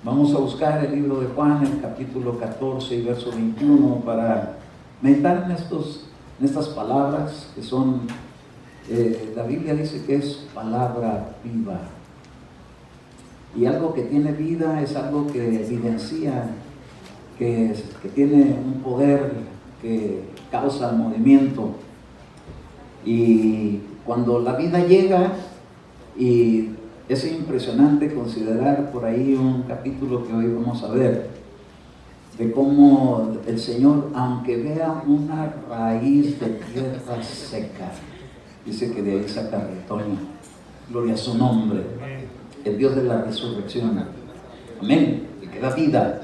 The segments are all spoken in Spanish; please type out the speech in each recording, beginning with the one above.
Vamos a buscar el libro de Juan, el capítulo 14 y verso 21, para meditar en estas palabras que son, la Biblia dice que es palabra viva. Y algo que tiene vida es algo que evidencia, que tiene un poder que causa movimiento. Y cuando la vida llega, y es impresionante considerar por ahí un capítulo que hoy vamos a ver, de cómo el Señor, aunque vea una raíz de tierra seca, dice que de ahí saca retoño. Gloria a su nombre, el Dios de la resurrección. Amén, el que da vida.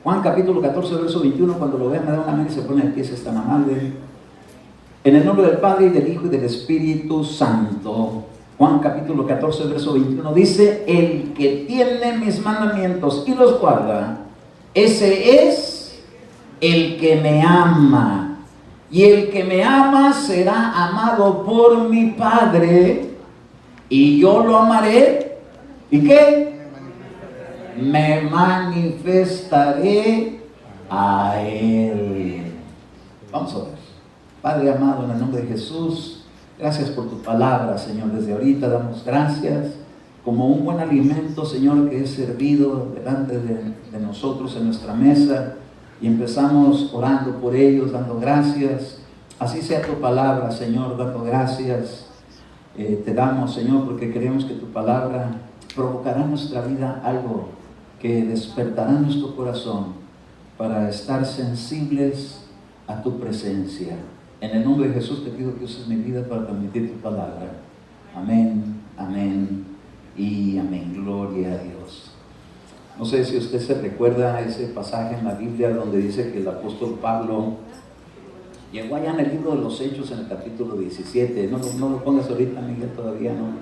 Juan capítulo 14, verso 21, cuando lo vean me da un amén y se pone de pie, es tan amable. En el nombre del Padre, y del Hijo, y del Espíritu Santo. Juan capítulo 14, verso 21 dice: el que tiene mis mandamientos y los guarda, ese es el que me ama. Y el que me ama será amado por mi Padre, y yo lo amaré. ¿Y qué? Me manifestaré a Él. Vamos a ver. Padre amado, en el nombre de Jesús, gracias por tu palabra, Señor. Desde ahorita damos gracias como un buen alimento, Señor, que es servido delante de nosotros en nuestra mesa, y empezamos orando por ellos, dando gracias. Así sea tu palabra, Señor, dando gracias. Te damos, Señor, porque creemos que tu palabra provocará en nuestra vida algo que despertará nuestro corazón para estar sensibles a tu presencia. En el nombre de Jesús te pido que uses mi vida para transmitir tu palabra. Amén, amén y amén. Gloria a Dios. No sé si usted se recuerda ese pasaje en la Biblia donde dice que el apóstol Pablo llegó allá en el libro de los Hechos, en el capítulo 17. No lo pongas ahorita, Miguel, todavía no,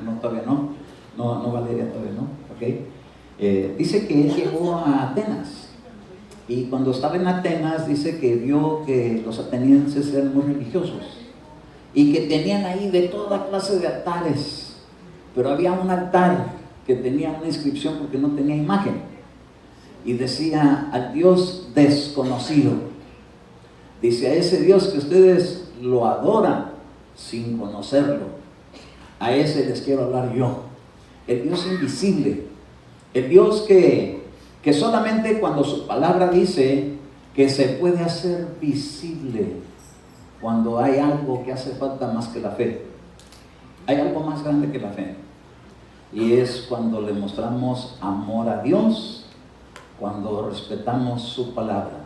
Valeria, todavía no, ¿ok? Dice que él llegó a Atenas. Y cuando estaba en Atenas, dice que vio que los atenienses eran muy religiosos y que tenían ahí de toda clase de altares, pero había un altar que tenía una inscripción porque no tenía imagen y decía: al Dios desconocido. Dice: a ese Dios que ustedes lo adoran sin conocerlo, a ese les quiero hablar yo. El Dios invisible, el Dios que solamente cuando su palabra dice que se puede hacer visible cuando hay algo que hace falta más que la fe. Hay algo más grande que la fe, y es cuando le mostramos amor a Dios, cuando respetamos su palabra.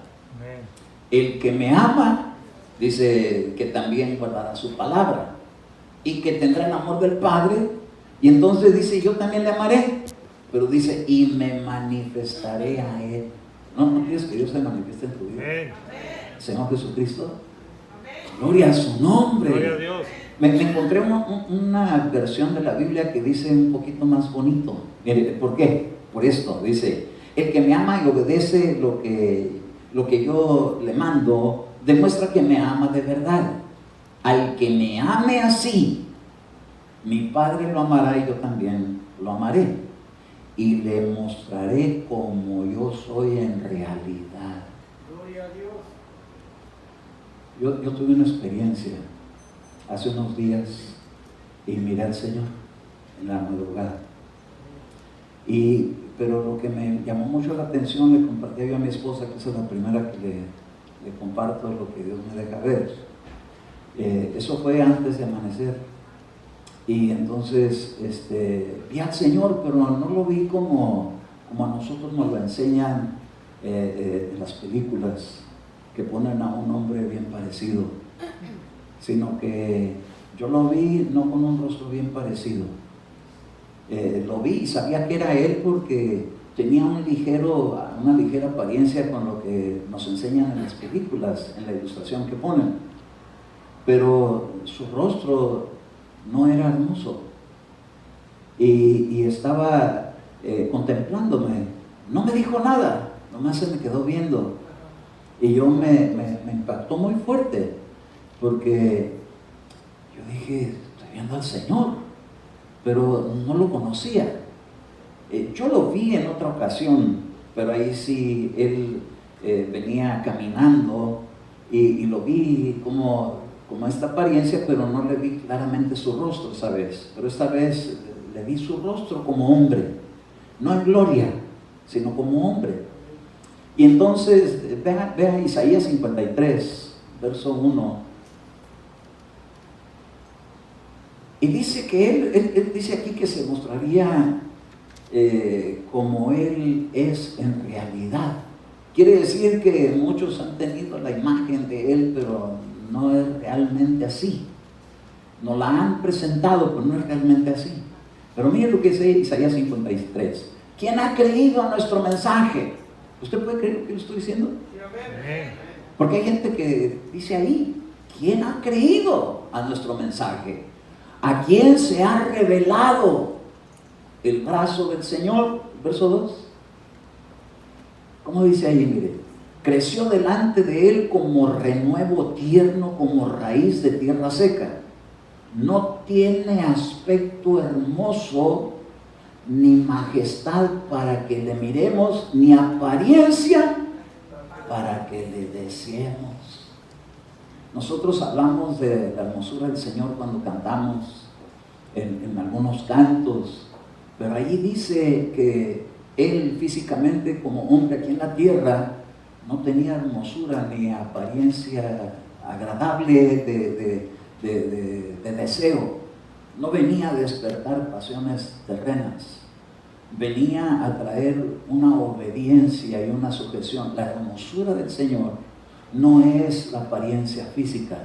El que me ama, dice que también guardará su palabra y que tendrá el amor del Padre, y entonces dice: yo también le amaré. Pero dice: y me manifestaré a Él. ¿No quieres que Dios se manifieste en tu vida? Señor Jesucristo. Gloria a su nombre. Gloria a Dios. Me encontré una versión de la Biblia que dice un poquito más bonito. ¿Por qué? Por esto. Dice: el que me ama y obedece lo que yo le mando, demuestra que me ama de verdad. Al que me ame así, mi Padre lo amará y yo también lo amaré. Y le mostraré como yo soy en realidad. Gloria a Dios. Yo tuve una experiencia hace unos días y miré al Señor en la madrugada. Pero lo que me llamó mucho la atención, le compartí yo a mi esposa, que esa es la primera que le comparto lo que Dios me deja ver. Eso fue antes de amanecer. Y entonces vi al Señor, pero no lo vi como a nosotros nos lo enseñan en las películas, que ponen a un hombre bien parecido, sino que yo lo vi no con un rostro bien parecido. Lo vi y sabía que era Él porque tenía una ligera apariencia con lo que nos enseñan en las películas, en la ilustración que ponen, pero su rostro no era hermoso, y estaba contemplándome. No me dijo nada, nomás se me quedó viendo, y yo me impactó muy fuerte, porque yo dije: estoy viendo al Señor, pero no lo conocía. Yo lo vi en otra ocasión pero ahí sí él venía caminando y lo vi como esta apariencia, pero no le vi claramente su rostro esa vez. Pero esta vez le vi su rostro como hombre, no en gloria, sino como hombre. Y entonces, vea Isaías 53, verso 1. Y dice que él dice aquí que se mostraría como Él es en realidad. Quiere decir que muchos han tenido la imagen de Él, pero no es realmente así. Nos la han presentado, pero no es realmente así. Pero mire lo que dice Isaías 53. ¿Quién ha creído a nuestro mensaje? ¿Usted puede creer lo que yo estoy diciendo? Porque hay gente que dice ahí, ¿quién ha creído a nuestro mensaje? ¿A quién se ha revelado el brazo del Señor? Verso 2. ¿Cómo dice ahí? Mire, creció delante de él como renuevo tierno, como raíz de tierra seca. No tiene aspecto hermoso, ni majestad para que le miremos, ni apariencia para que le deseemos. Nosotros hablamos de la hermosura del Señor cuando cantamos en algunos cantos, pero ahí dice que Él físicamente como hombre aquí en la tierra no tenía hermosura ni apariencia agradable de deseo. No venía a despertar pasiones terrenas, venía a traer una obediencia y una sujeción. La hermosura del Señor no es la apariencia física,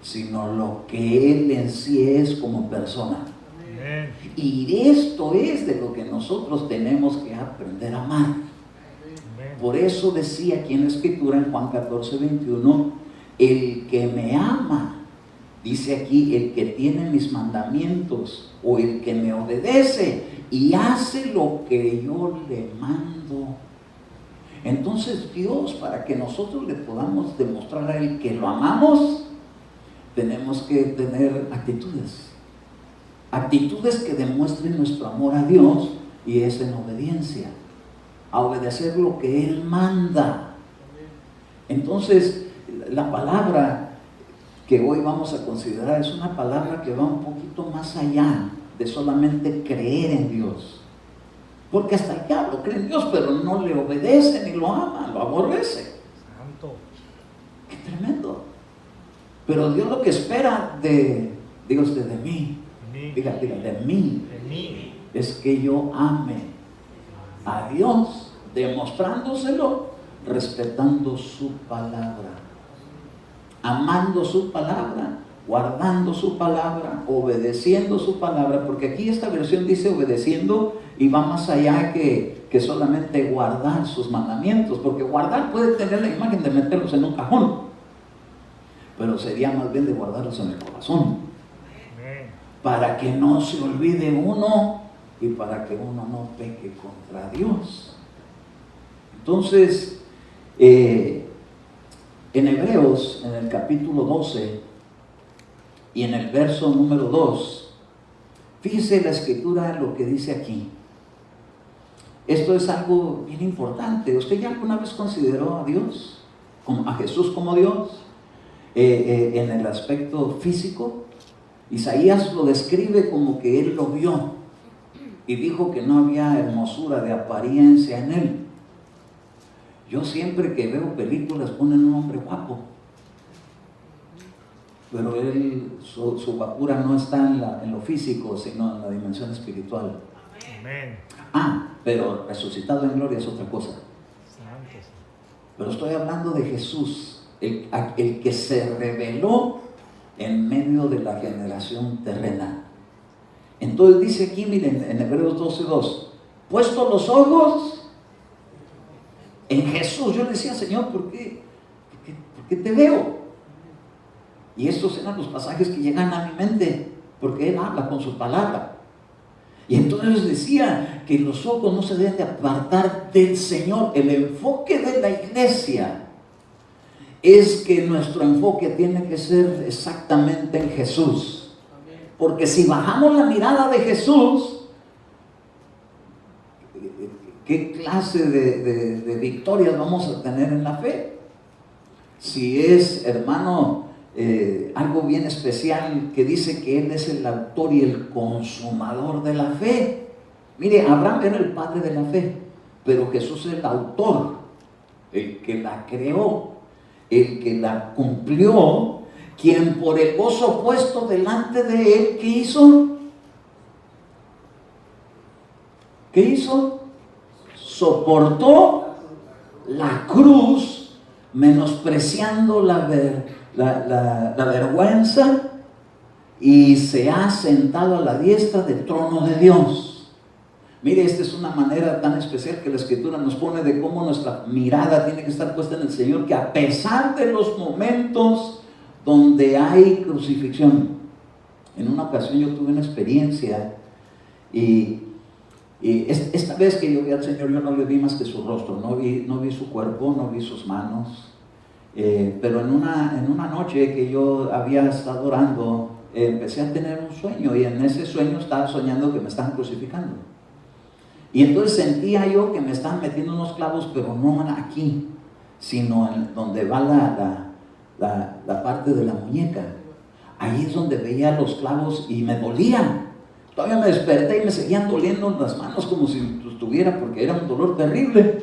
sino lo que Él en sí es como persona. Amén. Y esto es de lo que nosotros tenemos que aprender a amar. Amén. Por eso decía aquí en la Escritura, en Juan 14, 21, el que me ama, dice aquí, el que tiene mis mandamientos, o el que me obedece y hace lo que yo le mando. Entonces Dios, para que nosotros le podamos demostrar a Él que lo amamos, tenemos que tener actitudes que demuestren nuestro amor a Dios, y es en obediencia, a obedecer lo que Él manda. Entonces la palabra que hoy vamos a considerar es una palabra que va un poquito más allá de solamente creer en Dios. Porque hasta el diablo cree en Dios, pero no le obedece ni lo ama, lo aborrece. Santo. Qué tremendo. Pero Dios lo que espera diga usted, de mí, diga, de mí, es que yo ame a Dios, demostrándoselo, respetando su palabra, amando su palabra, guardando su palabra, obedeciendo su palabra, porque aquí esta versión dice obedeciendo y va más allá que solamente guardar sus mandamientos, porque guardar puede tener la imagen de meterlos en un cajón, pero sería más bien de guardarlos en el corazón, para que no se olvide uno y para que uno no peque contra Dios. Entonces, en Hebreos, en el capítulo 12 y en el verso número 2, fíjese la Escritura lo que dice aquí. Esto es algo bien importante. ¿Usted ya alguna vez consideró a Dios, a Jesús como Dios, en el aspecto físico? Isaías lo describe como que él lo vio y dijo que no había hermosura de apariencia en él. Yo siempre que veo películas ponen un hombre guapo, pero él, su guapura no está en lo físico, sino en la dimensión espiritual. Amén. Pero resucitado en gloria es otra cosa. Pero estoy hablando de Jesús, el que se reveló en medio de la generación terrena. Entonces dice aquí, miren, en Hebreos 12:2, puesto los ojos en Jesús. Yo le decía, Señor, ¿por qué te veo? Y estos eran los pasajes que llegan a mi mente, porque Él habla con su palabra. Y entonces decía que los ojos no se deben de apartar del Señor. El enfoque de la iglesia es que nuestro enfoque tiene que ser exactamente en Jesús. Porque si bajamos la mirada de Jesús, ¿qué clase de victorias vamos a tener en la fe? Si es, hermano, algo bien especial que dice que Él es el autor y el consumador de la fe. Mire, Abraham era el padre de la fe, pero Jesús es el autor, el que la creó, el que la cumplió, quien por el gozo puesto delante de Él, ¿qué hizo? ¿Qué hizo? Soportó la cruz, menospreciando la vergüenza, y se ha sentado a la diestra del trono de Dios. Mire, esta es una manera tan especial que la Escritura nos pone de cómo nuestra mirada tiene que estar puesta en el Señor, que a pesar de los momentos donde hay crucifixión. En una ocasión yo tuve una experiencia y esta vez que yo vi al Señor, yo no le vi más que su rostro, no vi su cuerpo, no vi sus manos, pero en una noche que yo había estado orando, empecé a tener un sueño, y en ese sueño estaba soñando que me estaban crucificando. Y entonces sentía yo que me estaban metiendo unos clavos, pero no aquí, sino en donde va la parte de la muñeca. Ahí es donde veía los clavos y me dolían. Todavía me desperté y me seguían doliendo las manos como si estuviera, porque era un dolor terrible.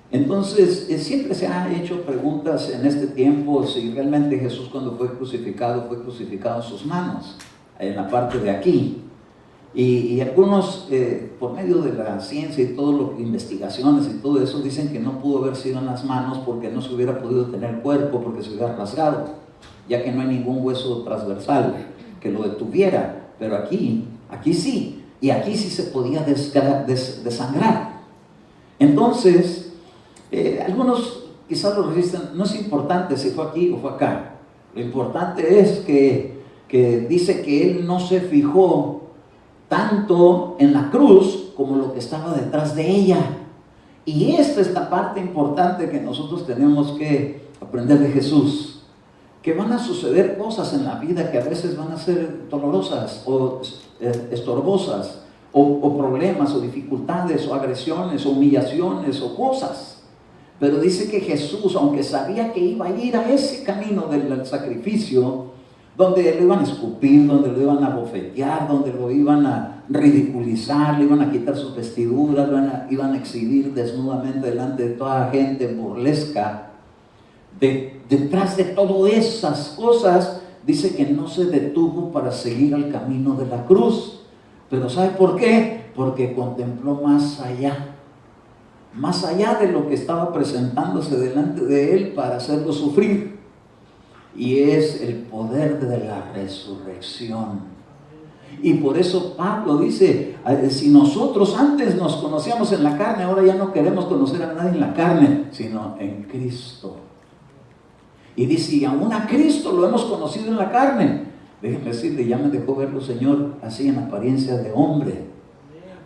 Entonces, siempre se han hecho preguntas en este tiempo si realmente Jesús, cuando fue crucificado en sus manos, en la parte de aquí. Y algunos, por medio de la ciencia y todo lo que investigaciones y todo eso, dicen que no pudo haber sido en las manos porque no se hubiera podido tener el cuerpo, porque se hubiera rasgado, ya que no hay ningún hueso transversal que lo detuviera. Pero aquí sí, y aquí sí se podía desangrar. Entonces, algunos quizás lo resistan. No es importante si fue aquí o fue acá. Lo importante es que dice que Él no se fijó tanto en la cruz como lo que estaba detrás de ella. Y esta es la parte importante que nosotros tenemos que aprender de Jesús. Que van a suceder cosas en la vida que a veces van a ser dolorosas o estorbosas, o problemas o dificultades o agresiones o humillaciones o cosas. Pero dice que Jesús, aunque sabía que iba a ir a ese camino del sacrificio, donde lo iban a escupir, donde lo iban a bofetear, donde lo iban a ridiculizar, le iban a quitar sus vestiduras, iban a exhibir desnudamente delante de toda gente burlesca, detrás de todas esas cosas, dice que no se detuvo para seguir al camino de la cruz. Pero ¿sabe por qué? Porque contempló más allá de lo que estaba presentándose delante de él para hacerlo sufrir. Y es el poder de la resurrección. Y por eso Pablo dice, si nosotros antes nos conocíamos en la carne, ahora ya no queremos conocer a nadie en la carne, sino en Cristo. Y dice, y aún a Cristo lo hemos conocido en la carne. Déjenme decirle, ya me dejó verlo, Señor, así en apariencia de hombre.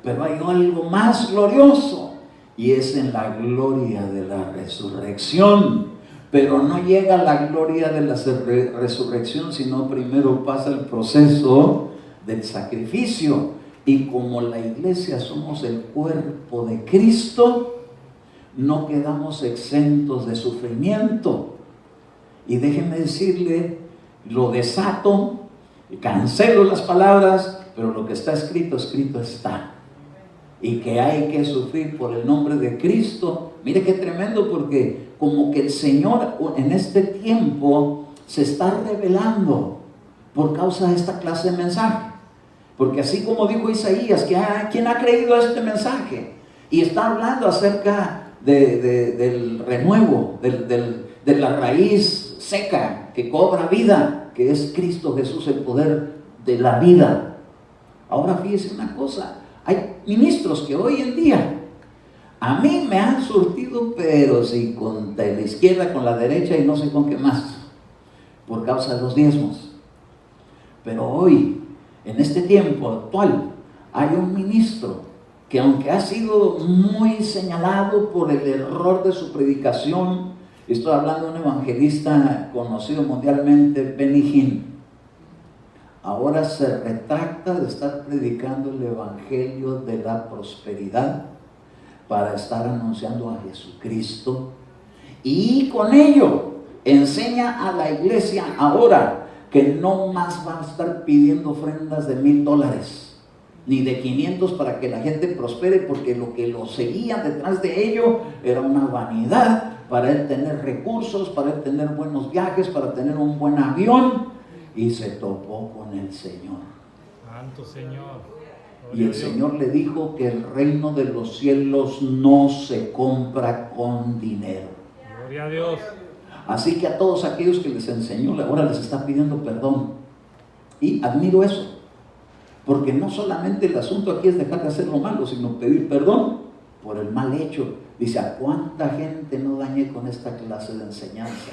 Pero hay algo más glorioso, y es en la gloria de la resurrección. Pero no llega a la gloria de la resurrección, sino primero pasa el proceso del sacrificio. Y como la iglesia somos el cuerpo de Cristo, no quedamos exentos de sufrimiento. Y déjenme decirle, lo desato, cancelo las palabras, pero lo que está escrito, escrito está. Y que hay que sufrir por el nombre de Cristo. Mire qué tremendo, porque como que el Señor en este tiempo se está revelando por causa de esta clase de mensaje. Porque así como dijo Isaías, ¿quién ha creído a este mensaje? Y está hablando acerca del renuevo, de la raíz seca que cobra vida, que es Cristo Jesús, el poder de la vida. Ahora fíjese una cosa, hay ministros que hoy en día a mí me han surtido, pero sí, con de la izquierda, con la derecha y no sé con qué más, por causa de los diezmos. Pero hoy, en este tiempo actual, hay un ministro que, aunque ha sido muy señalado por el error de su predicación, estoy hablando de un evangelista conocido mundialmente, Benny Hinn, ahora se retracta de estar predicando el evangelio de la prosperidad, para estar anunciando a Jesucristo, y con ello enseña a la iglesia ahora que no más va a estar pidiendo ofrendas de $1,000 ni de 500 para que la gente prospere, porque lo que lo seguía detrás de ello era una vanidad para él tener recursos, para él tener buenos viajes, para tener un buen avión, y se topó con el Señor. Santo Señor. Y el Señor le dijo que el reino de los cielos no se compra con dinero. Gloria a Dios. Así que a todos aquellos que les enseñó, ahora les está pidiendo perdón. Y admiro eso, porque no solamente el asunto aquí es dejar de hacer lo malo, sino pedir perdón por el mal hecho. Dice, ¿a cuánta gente no dañé con esta clase de enseñanza?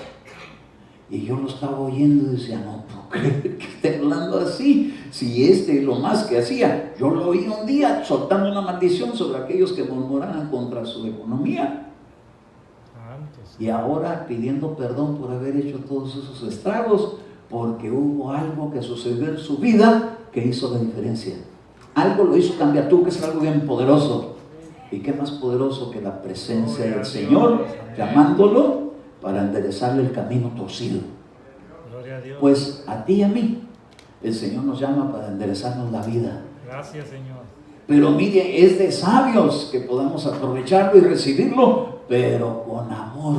Y yo lo estaba oyendo y decía, no puedo creer que esté hablando así. Si lo más que hacía, yo lo oí un día soltando una maldición sobre aquellos que murmuraran contra su economía. Y ahora pidiendo perdón por haber hecho todos esos estragos, porque hubo algo que sucedió en su vida que hizo la diferencia. Algo lo hizo cambiar. Tuvo que ser algo bien poderoso. ¿Y qué más poderoso que la presencia del Señor llamándolo para enderezarle el camino torcido? Pues a ti y a mí el Señor nos llama para enderezarnos la vida. Gracias, Señor. Pero mire, es de sabios que podamos aprovecharlo y recibirlo, pero con amor.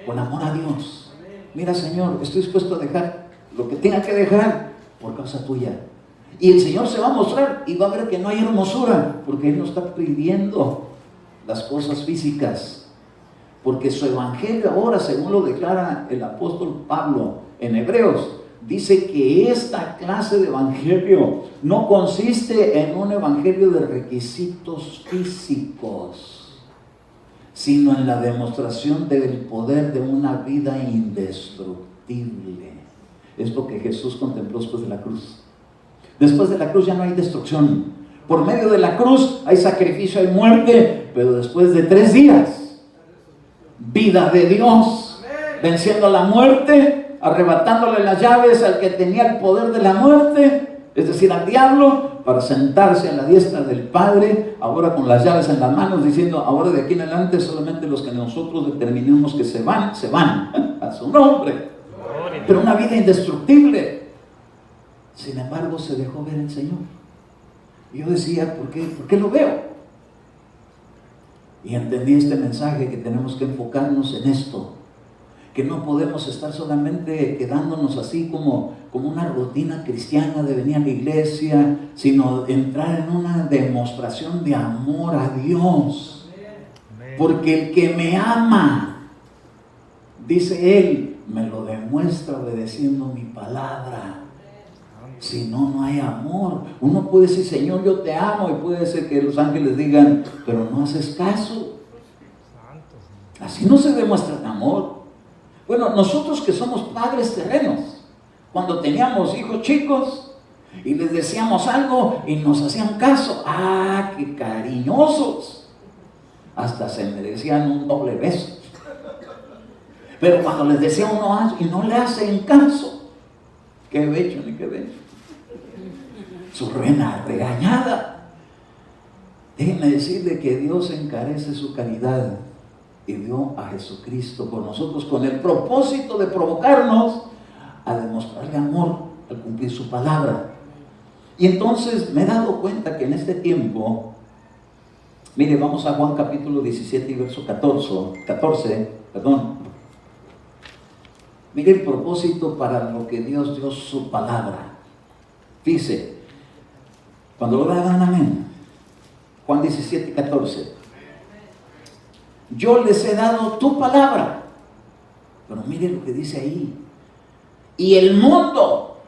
Con amor a Dios. Mira, Señor, estoy dispuesto a dejar lo que tenga que dejar por causa tuya. Y el Señor se va a mostrar y va a ver que no hay hermosura, porque Él no está pidiendo las cosas físicas. Porque su evangelio ahora, según lo declara el apóstol Pablo en Hebreos, dice que esta clase de evangelio no consiste en un evangelio de requisitos físicos, sino en la demostración del poder de una vida indestructible. Es lo que Jesús contempló después de la cruz. Después de la cruz ya no hay destrucción. Por medio de la cruz hay sacrificio, hay muerte, pero después de 3 días, vida de Dios, venciendo la muerte, arrebatándole las llaves al que tenía el poder de la muerte, es decir, al diablo, para sentarse a la diestra del Padre, ahora con las llaves en las manos, diciendo, ahora de aquí en adelante solamente los que nosotros determinemos que se van, a su nombre. Pero una vida indestructible. Sin embargo, se dejó ver el Señor. Y yo decía, ¿por qué lo veo? Y entendí este mensaje, que tenemos que enfocarnos en esto, que no podemos estar solamente quedándonos así como una rutina cristiana de venir a la iglesia, sino entrar en una demostración de amor a Dios. Porque el que me ama, dice Él, me lo demuestra obedeciendo mi palabra. Si no, no hay amor. Uno puede decir, Señor, yo te amo, y puede ser que los ángeles digan, pero no haces caso. Así no se demuestra el amor. Bueno, nosotros que somos padres terrenos, cuando teníamos hijos chicos y les decíamos algo y nos hacían caso, ¡ah, qué cariñosos! Hasta se merecían un doble beso. Pero cuando les decía uno algo y no le hacen caso, qué bello ni qué bello. Su regañada. Déjenme decirle que Dios encarece su caridad y dio a Jesucristo por nosotros con el propósito de provocarnos a demostrarle amor al cumplir su palabra. Y entonces me he dado cuenta que en este tiempo, mire, vamos a Juan capítulo 17 y verso 14, mire el propósito para lo que Dios dio su palabra. Dice, cuando lo hagan, amén. Juan 17, 14. Yo les he dado tu palabra. Pero mire lo que dice ahí. Y el mundo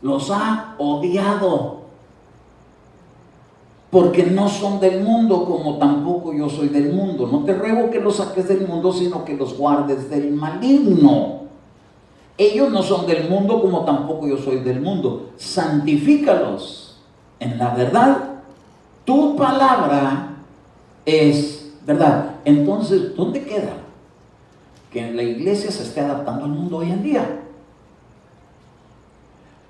los ha odiado, porque no son del mundo, como tampoco yo soy del mundo. No te ruego que los saques del mundo, sino que los guardes del maligno. Ellos no son del mundo, como tampoco yo soy del mundo. Santifícalos en la verdad. Tu palabra es verdad. Entonces, ¿dónde queda que la iglesia se esté adaptando al mundo hoy en día?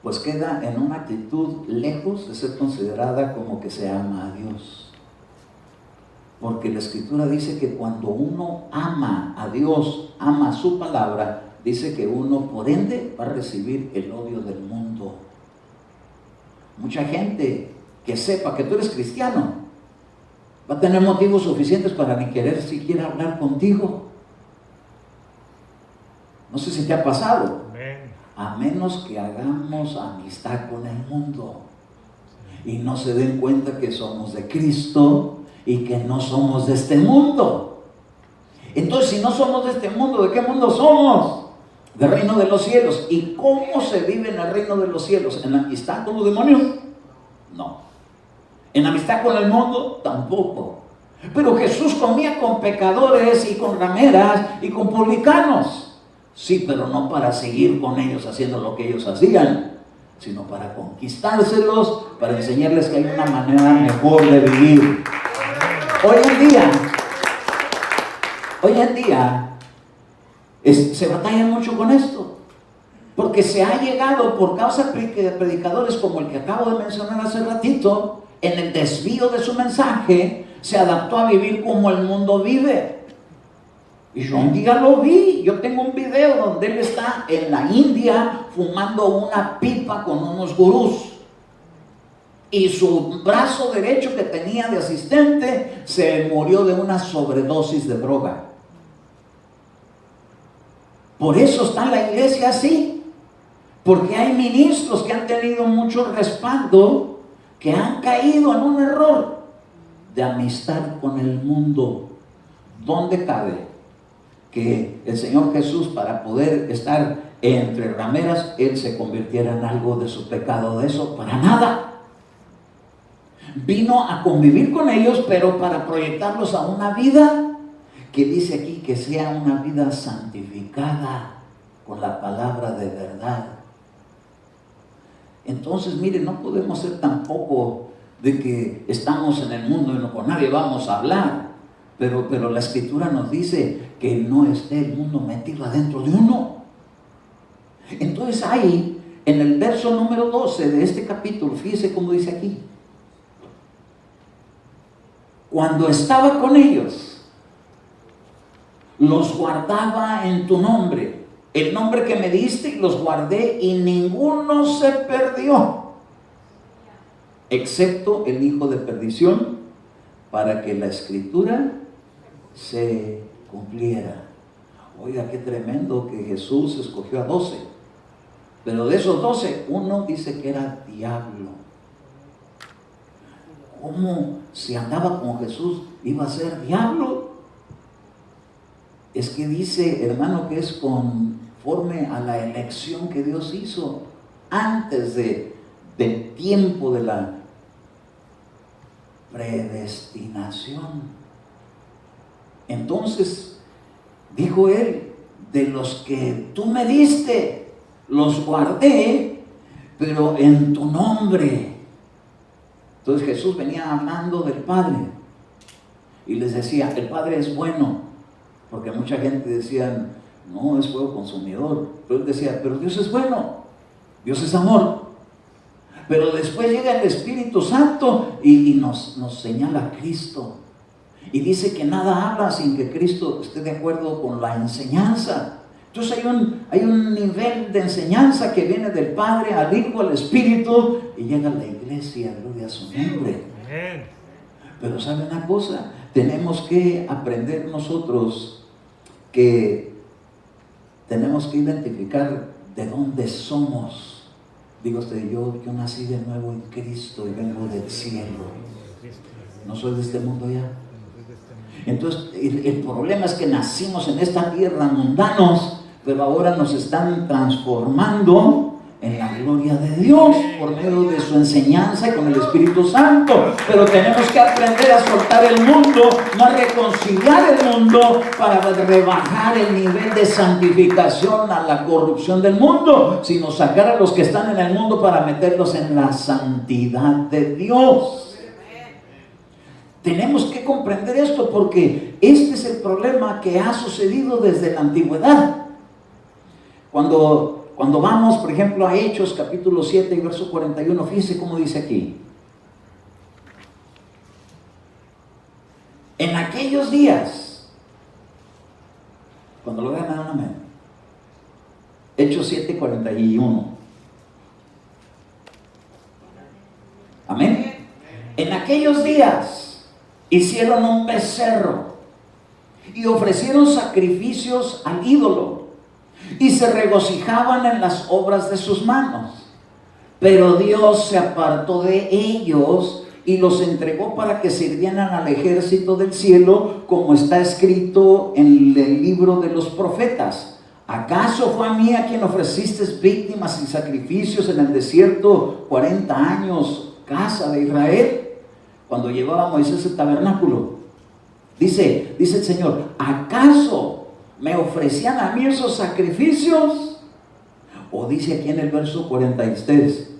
Pues queda en una actitud lejos de ser considerada como que se ama a Dios. Porque la Escritura dice que cuando uno ama a Dios, ama su palabra, dice que uno por ende va a recibir el odio del mundo. Mucha gente que sepa que tú eres cristiano va a tener motivos suficientes para ni querer siquiera hablar contigo. No sé si te ha pasado. Amén. A menos que hagamos amistad con el mundo y no se den cuenta que somos de Cristo y que no somos de este mundo. Entonces, si no somos de este mundo, ¿de qué mundo somos? Del reino de los cielos. ¿Y cómo se vive en el reino de los cielos? ¿En amistad con los demonios? No. ¿En amistad con el mundo? Tampoco. Pero Jesús comía con pecadores y con rameras y con publicanos. Sí, pero no para seguir con ellos haciendo lo que ellos hacían, sino para conquistárselos, para enseñarles que hay una manera mejor de vivir. Hoy en día, se batalla mucho con esto, porque se ha llegado por causa de predicadores como el que acabo de mencionar hace ratito, en el desvío de su mensaje, se adaptó a vivir como el mundo vive. Y yo un día lo vi, yo tengo un video donde él está en la India fumando una pipa con unos gurús. Y su brazo derecho que tenía de asistente se murió de una sobredosis de droga. Por eso está la iglesia así. Porque hay ministros que han tenido mucho respaldo, que han caído en un error de amistad con el mundo. ¿Dónde cabe que el Señor Jesús, para poder estar entre rameras, Él se convirtiera en algo de su pecado? De eso, para nada. Vino a convivir con ellos, pero para proyectarlos a una vida que dice aquí que sea una vida santificada con la palabra de verdad. Entonces, miren, no podemos ser tampoco de que estamos en el mundo y no con nadie vamos a hablar. Pero la Escritura nos dice que no esté el mundo metido adentro de uno. Entonces ahí, en el verso número 12 de este capítulo, fíjese cómo dice aquí. Cuando estaba con ellos, los guardaba en tu nombre. El nombre que me diste los guardé y ninguno se perdió, excepto el hijo de perdición, para que la Escritura se cumpliera. Oiga, qué tremendo que Jesús escogió a 12. Pero de esos 12, uno dice que era diablo. ¿Cómo si andaba con Jesús iba a ser diablo? Es que dice, hermano, que es conforme a la elección que Dios hizo antes del tiempo de la predestinación. Entonces, dijo él, de los que tú me diste, los guardé, pero en tu nombre. Entonces Jesús venía hablando del Padre y les decía, el Padre es bueno, porque mucha gente decía, no, es fuego consumidor. Pero él decía, pero Dios es bueno, Dios es amor. Pero después llega el Espíritu Santo y nos señala a Cristo. Y dice que nada habla sin que Cristo esté de acuerdo con la enseñanza. Entonces hay un nivel de enseñanza que viene del Padre al Hijo, al Espíritu, y llega a la iglesia, gloria a su nombre. Pero ¿sabe una cosa? Tenemos que aprender nosotros que tenemos que identificar de dónde somos. Digo usted, yo nací de nuevo en Cristo y vengo del cielo. No soy de este mundo ya. Entonces el problema es que nacimos en esta tierra mundanos, pero ahora nos están transformando en la gloria de Dios por medio de su enseñanza y con el Espíritu Santo. Pero tenemos que aprender a soltar el mundo, no a reconciliar el mundo para rebajar el nivel de santificación a la corrupción del mundo, sino sacar a los que están en el mundo para meterlos en la santidad de Dios. Tenemos que comprender esto porque este es el problema que ha sucedido desde la antigüedad. Cuando vamos, por ejemplo, a Hechos capítulo 7 y verso 41, fíjese cómo dice aquí. En aquellos días, cuando lo vean, me dan un amén. Hechos 7:41. Amén. En aquellos días hicieron un becerro y ofrecieron sacrificios al ídolo y se regocijaban en las obras de sus manos. Pero Dios se apartó de ellos y los entregó para que sirvieran al ejército del cielo, como está escrito en el libro de los profetas. ¿Acaso fue a mí a quien ofreciste víctimas y sacrificios en el desierto 40 años, casa de Israel? Cuando llevaba a Moisés el tabernáculo. Dice el Señor, ¿acaso me ofrecían a mí esos sacrificios? O dice aquí en el verso 43,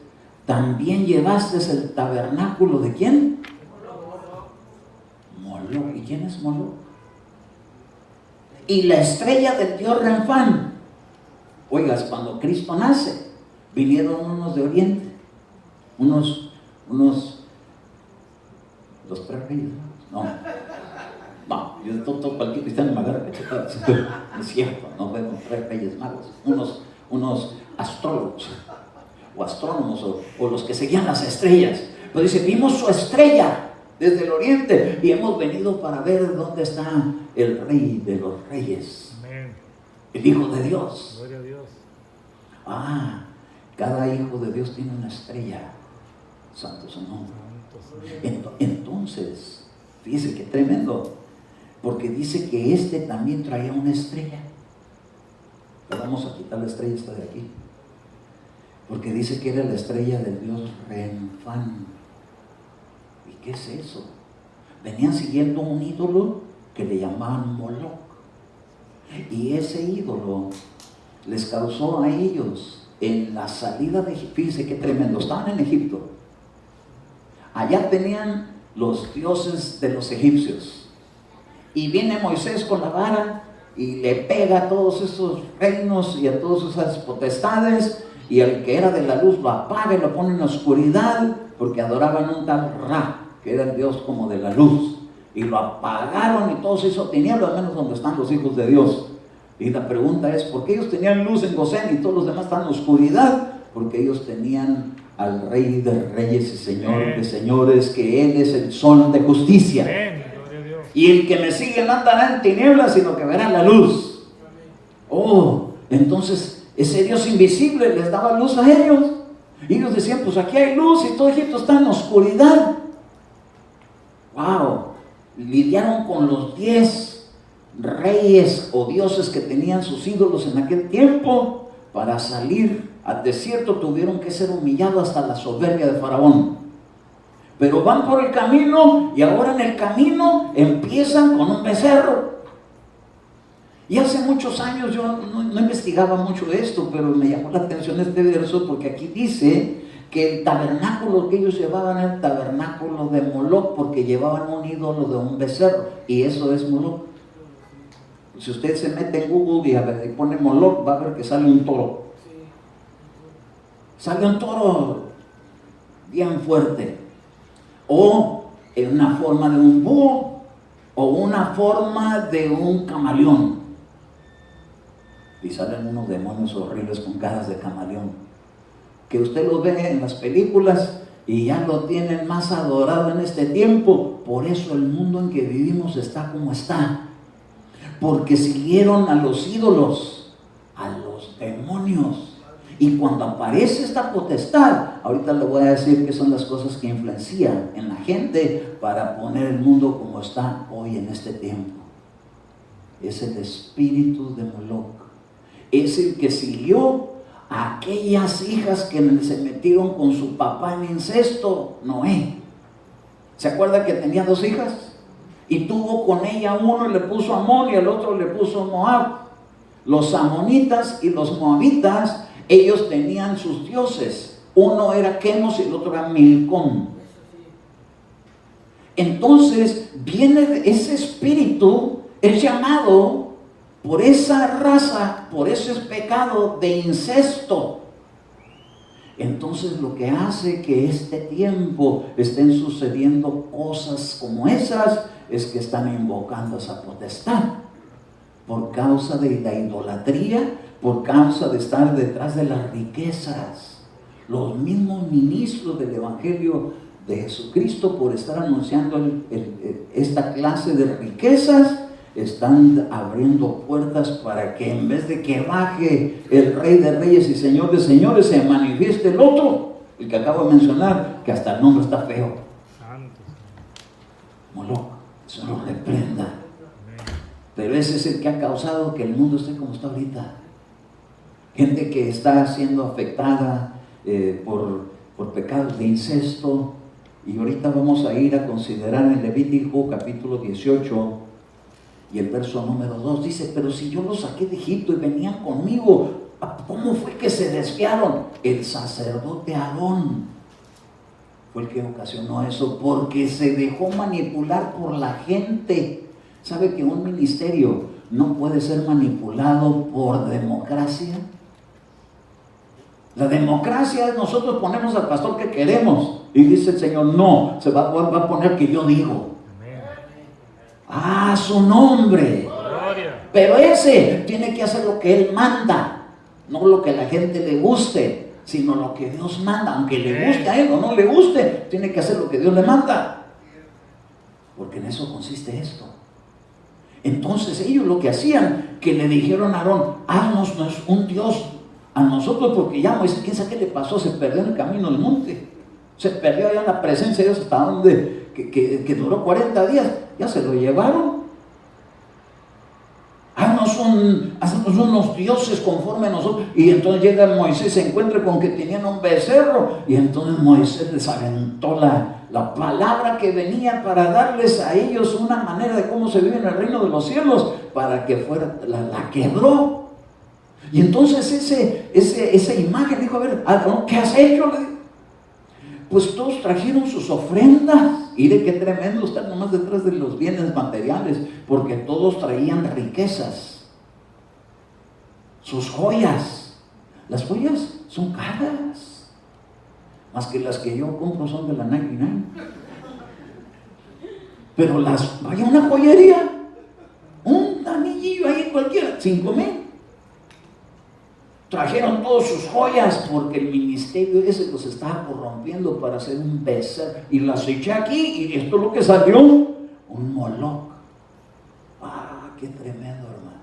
¿también llevaste el tabernáculo de quién? Moloc. ¿Y quién es Moloc? Y la estrella del dios Renfán. Oigas, cuando Cristo nace, vinieron unos de Oriente, unos los tres reyes, no, yo todo cualquier cristiano me agarra cachetadas, no es cierto, no vemos tres reyes magos, unos astrólogos, o astrónomos, o los que seguían las estrellas, pero dice, vimos su estrella desde el oriente, y hemos venido para ver dónde está el rey de los reyes. Amén. El Hijo de Dios. Gloria a Dios. Cada hijo de Dios tiene una estrella. Santo su nombre. Entonces, fíjese que tremendo, porque dice que este también traía una estrella. Pero vamos a quitar la estrella esta de aquí, porque dice que era la estrella del dios Renfán. ¿Y qué es eso? Venían siguiendo un ídolo que le llamaban Moloc, y ese ídolo les causó a ellos en la salida de Egipto. Fíjense qué tremendo, estaban en Egipto. Allá tenían los dioses de los egipcios, y viene Moisés con la vara y le pega a todos esos reinos y a todas esas potestades, y el que era de la luz lo apaga y lo pone en la oscuridad, porque adoraban un tal Ra, que era el dios como de la luz, y lo apagaron y todo se hizo tinieblas, menos donde están los hijos de Dios. Y la pregunta es, ¿por qué ellos tenían luz en Gosén y todos los demás están en oscuridad? Porque ellos tenían al Rey de Reyes y Señor de Señores, que Él es el sol de justicia. Amén. Gloria a Dios. Y el que me sigue no andará en tinieblas, sino que verá la luz. Entonces ese Dios invisible les daba luz a ellos. Y ellos decían, pues aquí hay luz y todo Egipto está en oscuridad. Lidiaron con los 10 reyes o dioses que tenían sus ídolos en aquel tiempo. Para salir al desierto tuvieron que ser humillados hasta la soberbia de Faraón. Pero van por el camino, y ahora en el camino empiezan con un becerro. Y hace muchos años yo no investigaba mucho esto, pero me llamó la atención este verso, porque aquí dice que el tabernáculo que ellos llevaban era el tabernáculo de Moloc, porque llevaban un ídolo de un becerro, y eso es Moloc. Si usted se mete en Google y pone Moloc, va a ver que sale un toro. Sale un toro bien fuerte, o en una forma de un búho, o una forma de un camaleón. Y salen unos demonios horribles con caras de camaleón, que usted los ve en las películas y ya lo tienen más adorado en este tiempo. Por eso el mundo en que vivimos está como está, porque siguieron a los ídolos, a los demonios. Y cuando aparece esta potestad, ahorita le voy a decir qué son las cosas que influencian en la gente para poner el mundo como está hoy en este tiempo. Es el espíritu de Moloc. Es el que siguió a aquellas hijas que se metieron con su papá en incesto, Noé. ¿Se acuerda que tenía 2 hijas? Y tuvo con ella uno y le puso Amón, y al otro le puso Moab. Los amonitas y los moabitas, ellos tenían sus dioses. Uno era Quemos y el otro era Milcom. Entonces viene ese espíritu, el llamado por esa raza, por ese pecado de incesto. Entonces lo que hace que este tiempo estén sucediendo cosas como esas es que están invocando esa potestad por causa de la idolatría, por causa de estar detrás de las riquezas. Los mismos ministros del Evangelio de Jesucristo, por estar anunciando esta clase de riquezas, están abriendo puertas para que en vez de que baje el Rey de Reyes y Señor de Señores, se manifieste el otro, el que acabo de mencionar, que hasta el nombre está feo. Santo. Moloc, eso lo reprenda. Pero ese es el que ha causado que el mundo esté como está ahorita. Gente que está siendo afectada por pecados de incesto. Y ahorita vamos a ir a considerar en Levítico capítulo 18 y el verso número 2. Dice, pero si yo los saqué de Egipto y venían conmigo, ¿cómo fue que se desviaron? El sacerdote Aarón fue el que ocasionó eso, porque se dejó manipular por la gente. ¿Sabe que un ministerio no puede ser manipulado por democracia? La democracia es nosotros ponemos al pastor que queremos. Y dice el Señor, no, se va a poner que yo digo. Ah, su nombre. Gloria. Pero ese tiene que hacer lo que Él manda, no lo que a la gente le guste, sino lo que Dios manda. Aunque le guste a Él o no le guste, tiene que hacer lo que Dios le manda. Porque en eso consiste esto. Entonces ellos lo que hacían, que le dijeron a Aarón, haznos un Dios a nosotros, porque ya Moisés, quién sabe qué le pasó, se perdió en el camino del monte, se perdió allá en la presencia de Dios hasta donde, que duró 40 días, ya se lo llevaron. Haznos unos dioses conforme a nosotros. Y entonces llega Moisés, se encuentra con que tenían un becerro, y entonces Moisés les aventó la palabra que venía para darles a ellos una manera de cómo se vive en el reino de los cielos, para que fuera, la quebró. Y entonces esa imagen dijo, a ver, ¿qué has hecho? Pues todos trajeron sus ofrendas. Mire qué tremendo estar nomás detrás de los bienes materiales, porque todos traían riquezas, sus joyas. Las joyas son caras, más que las que yo compro son de la 99. Pero vaya una joyería, un anillillo ahí cualquiera, 5,000. Trajeron todas sus joyas porque el ministerio ese los estaba corrompiendo para hacer un becerro. Y las eché aquí y esto es lo que salió, un Moloc. Ah, qué tremendo, hermano.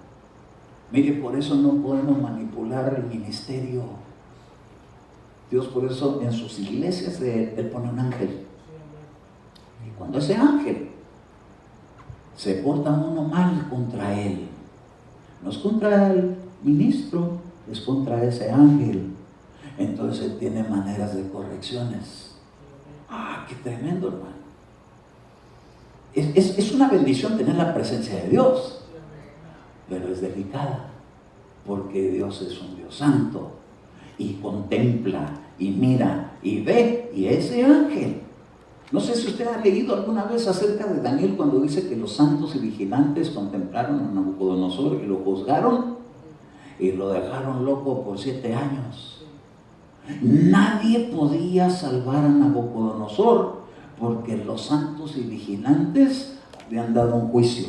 Mire, por eso no podemos manipular el ministerio. Dios por eso en sus iglesias Él pone un ángel. Y cuando ese ángel se porta uno mal contra él, no es contra el ministro, es contra ese ángel. Entonces Él tiene maneras de correcciones. Ah, qué tremendo, hermano. Es una bendición tener la presencia de Dios, pero es delicada, porque Dios es un Dios santo y contempla y mira y ve. Y ese ángel, no sé si usted ha leído alguna vez acerca de Daniel, cuando dice que los santos y vigilantes contemplaron a Nabucodonosor y lo juzgaron y lo dejaron loco por 7 años. Nadie podía salvar a Nabucodonosor, porque los santos y vigilantes habían dado un juicio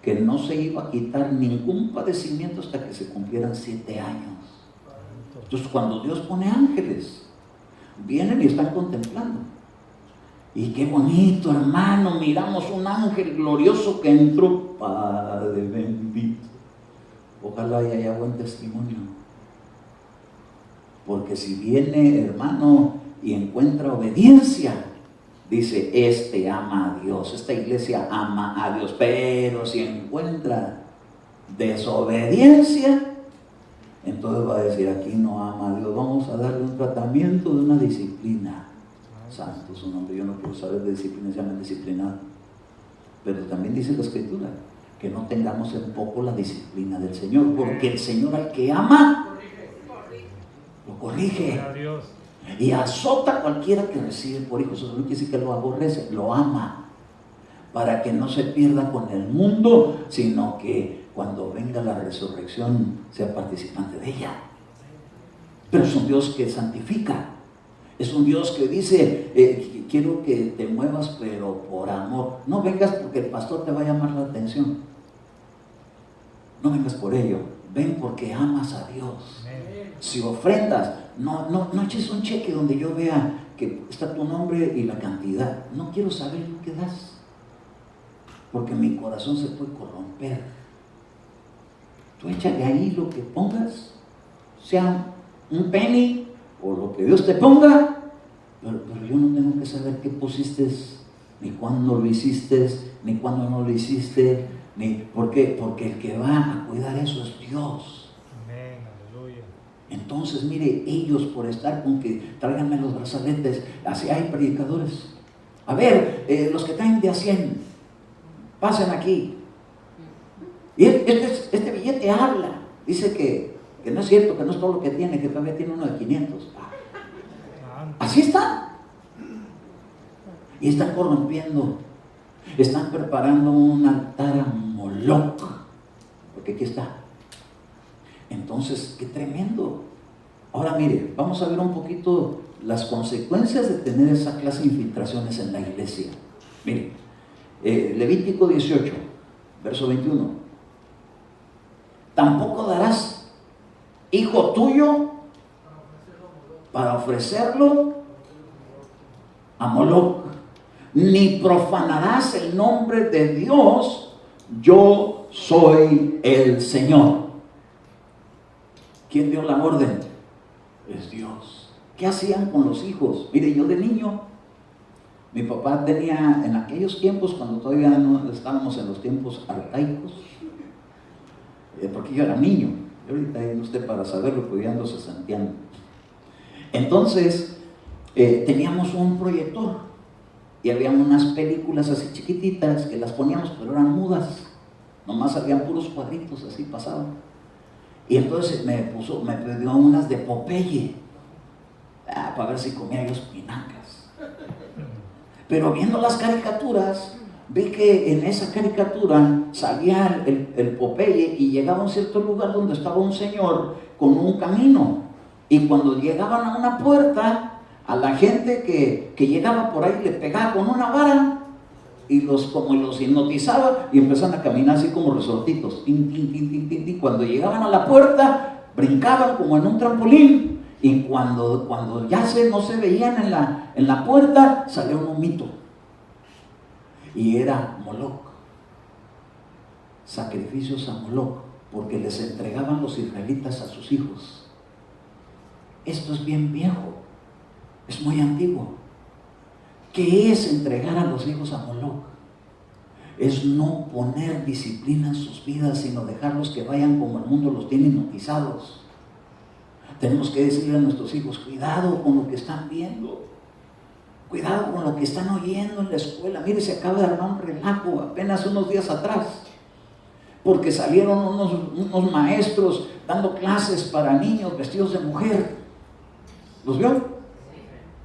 que no se iba a quitar ningún padecimiento hasta que se cumplieran 7 años. Entonces cuando Dios pone ángeles, vienen y están contemplando. Y qué bonito, hermano, miramos un ángel glorioso que entró. Padre bendito, ojalá haya buen testimonio, porque si viene, hermano, y encuentra obediencia, dice, este ama a Dios, esta iglesia ama a Dios. Pero si encuentra desobediencia, entonces va a decir, aquí no ama a Dios, vamos a darle un tratamiento de una disciplina. Santo su nombre. Yo no quiero saber de disciplina, se llaman disciplinados. Pero también dice la Escritura que no tengamos en poco la disciplina del Señor, porque el Señor al que ama lo corrige y azota a cualquiera que recibe por hijo. Eso no quiere decir que lo aborrece, lo ama, para que no se pierda con el mundo, sino que cuando venga la resurrección sea participante de ella. pero es un Dios que santifica. Es un Dios que dice, quiero que te muevas, pero por amor. No vengas porque el pastor te va a llamar la atención. No vengas por ello. Ven porque amas a Dios. Si ofrendas, no eches un cheque donde yo vea que está tu nombre y la cantidad. No quiero saber lo que das, porque mi corazón se puede corromper. Tú échale ahí lo que pongas, sea un penny o lo que Dios te ponga, pero yo no tengo que saber qué pusiste, ni cuándo lo hiciste, ni cuándo no lo hiciste, ni por qué, porque el que va a cuidar eso es Dios. Amén, aleluya. Entonces, mire, ellos por estar con que tráiganme los brazaletes, así hay predicadores. A ver, los que traen de a 100, pasen aquí. Y este billete habla, dice que no es cierto, que no es todo lo que tiene, que todavía tiene uno de 500. Así está. Y están corrompiendo, están preparando un altar a Moloch, porque aquí está. Entonces, qué tremendo. Ahora mire, vamos a ver un poquito las consecuencias de tener esa clase de infiltraciones en la iglesia. Mire, Levítico 18, verso 21. Tampoco darás hijo tuyo para ofrecerlo a Moloch, ni profanarás el nombre de Dios. Yo soy el Señor. ¿Quién dio la orden? Es Dios. ¿Qué hacían con los hijos? Mire, yo de niño, mi papá tenía, en aquellos tiempos, cuando todavía no estábamos en los tiempos arcaicos, porque yo era niño, y ahorita hay usted para saberlo, porque ya ando sesenteando. Entonces, teníamos un proyector, y había unas películas así chiquititas, que las poníamos, pero eran mudas, nomás habían puros cuadritos, así pasaban. Y entonces me pidió unas de Popeye, para ver si comía yo espinacas. Pero viendo las caricaturas, vi que en esa caricatura salía el Popeye y llegaba a un cierto lugar donde estaba un señor con un camino. Y cuando llegaban a una puerta, a la gente que llegaba por ahí le pegaba con una vara y como los hipnotizaba y empezaban a caminar así como resortitos. Tin, tin, tin, tin, tin, tin. Cuando llegaban a la puerta, brincaban como en un trampolín. Y cuando ya no se veían en la puerta, salió un humito. Y era Moloch. Sacrificios a Moloch, porque les entregaban los israelitas a sus hijos. Esto es bien viejo, es muy antiguo. ¿Qué es entregar a los hijos a Moloch? Es no poner disciplina en sus vidas, sino dejarlos que vayan como el mundo los tiene hipnotizados. Tenemos que decirle a nuestros hijos, cuidado con lo que están viendo, cuidado con lo que están oyendo en la escuela. Mire, se acaba de armar un relajo apenas unos días atrás, porque salieron unos maestros dando clases para niños vestidos de mujer. ¿Los vio?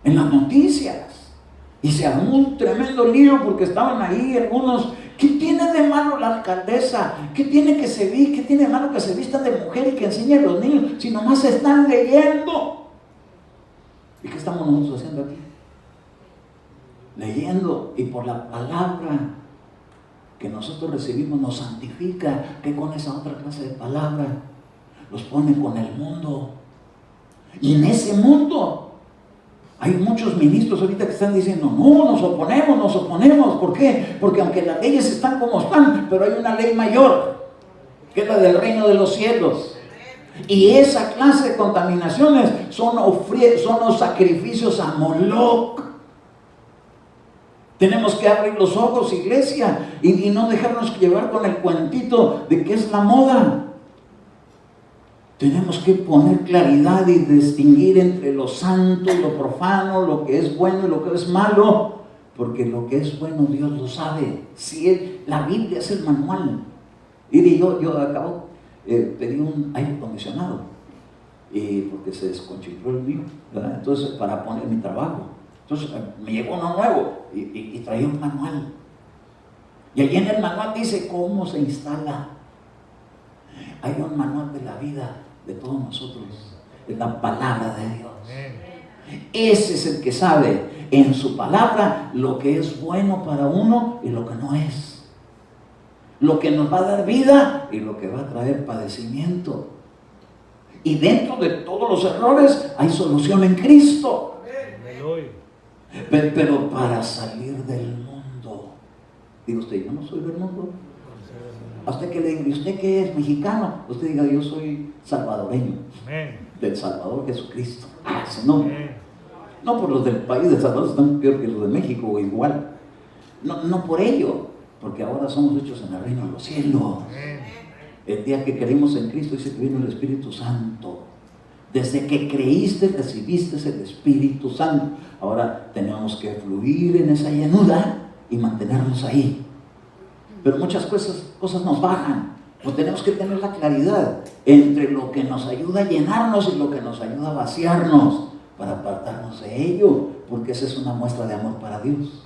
En las noticias. Y se armó un tremendo lío porque estaban ahí algunos. ¿Qué tiene de malo la alcaldesa? ¿Qué tiene de malo que se vistan de mujer y que enseñen a los niños si nomás están leyendo? ¿Y qué estamos nosotros haciendo aquí? Leyendo, y por la palabra que nosotros recibimos nos santifica. Que con esa otra clase de palabra los pone con el mundo. Y en ese mundo hay muchos ministros ahorita que están diciendo, no, nos oponemos. ¿Por qué? Porque aunque las leyes están como están, pero hay una ley mayor, que es la del reino de los cielos. Y esa clase de contaminaciones son los sacrificios a Moloch. Tenemos que abrir los ojos, iglesia, y no dejarnos llevar con el cuentito de que es la moda. Tenemos que poner claridad y distinguir entre lo santo y lo profano, lo que es bueno y lo que es malo, porque lo que es bueno Dios lo sabe. Si la Biblia es el manual. Y yo acabo, pedí un aire acondicionado, porque se desconchifló el mío, ¿verdad? Entonces, para poner mi trabajo. Entonces, me llegó uno nuevo y traía un manual. Y allí en el manual dice cómo se instala. Hay un manual de la vida de todos nosotros. es la palabra de Dios. Amén. Ese es el que sabe en su palabra lo que es bueno para uno y lo que no es. Lo que nos va a dar vida y lo que va a traer padecimiento. Y dentro de todos los errores hay solución en Cristo. Aleluya. Pero para salir del mundo, digo usted, yo no soy del mundo. A usted que le diga, ¿y usted qué es? ¿Mexicano? Usted diga, yo soy salvadoreño, Amén. del Salvador Jesucristo. Ese no. Amén. No por los del país de Salvador, están peor que los de México o igual. No por ello, porque ahora somos hechos en el reino de los cielos. Amén. El día que creímos en Cristo dice que vino el Espíritu Santo. Desde que creíste, recibiste el Espíritu Santo. Ahora tenemos que fluir en esa llenura y mantenernos ahí. Pero muchas cosas nos bajan. Pues tenemos que tener la claridad entre lo que nos ayuda a llenarnos y lo que nos ayuda a vaciarnos, para apartarnos de ello, porque esa es una muestra de amor para Dios.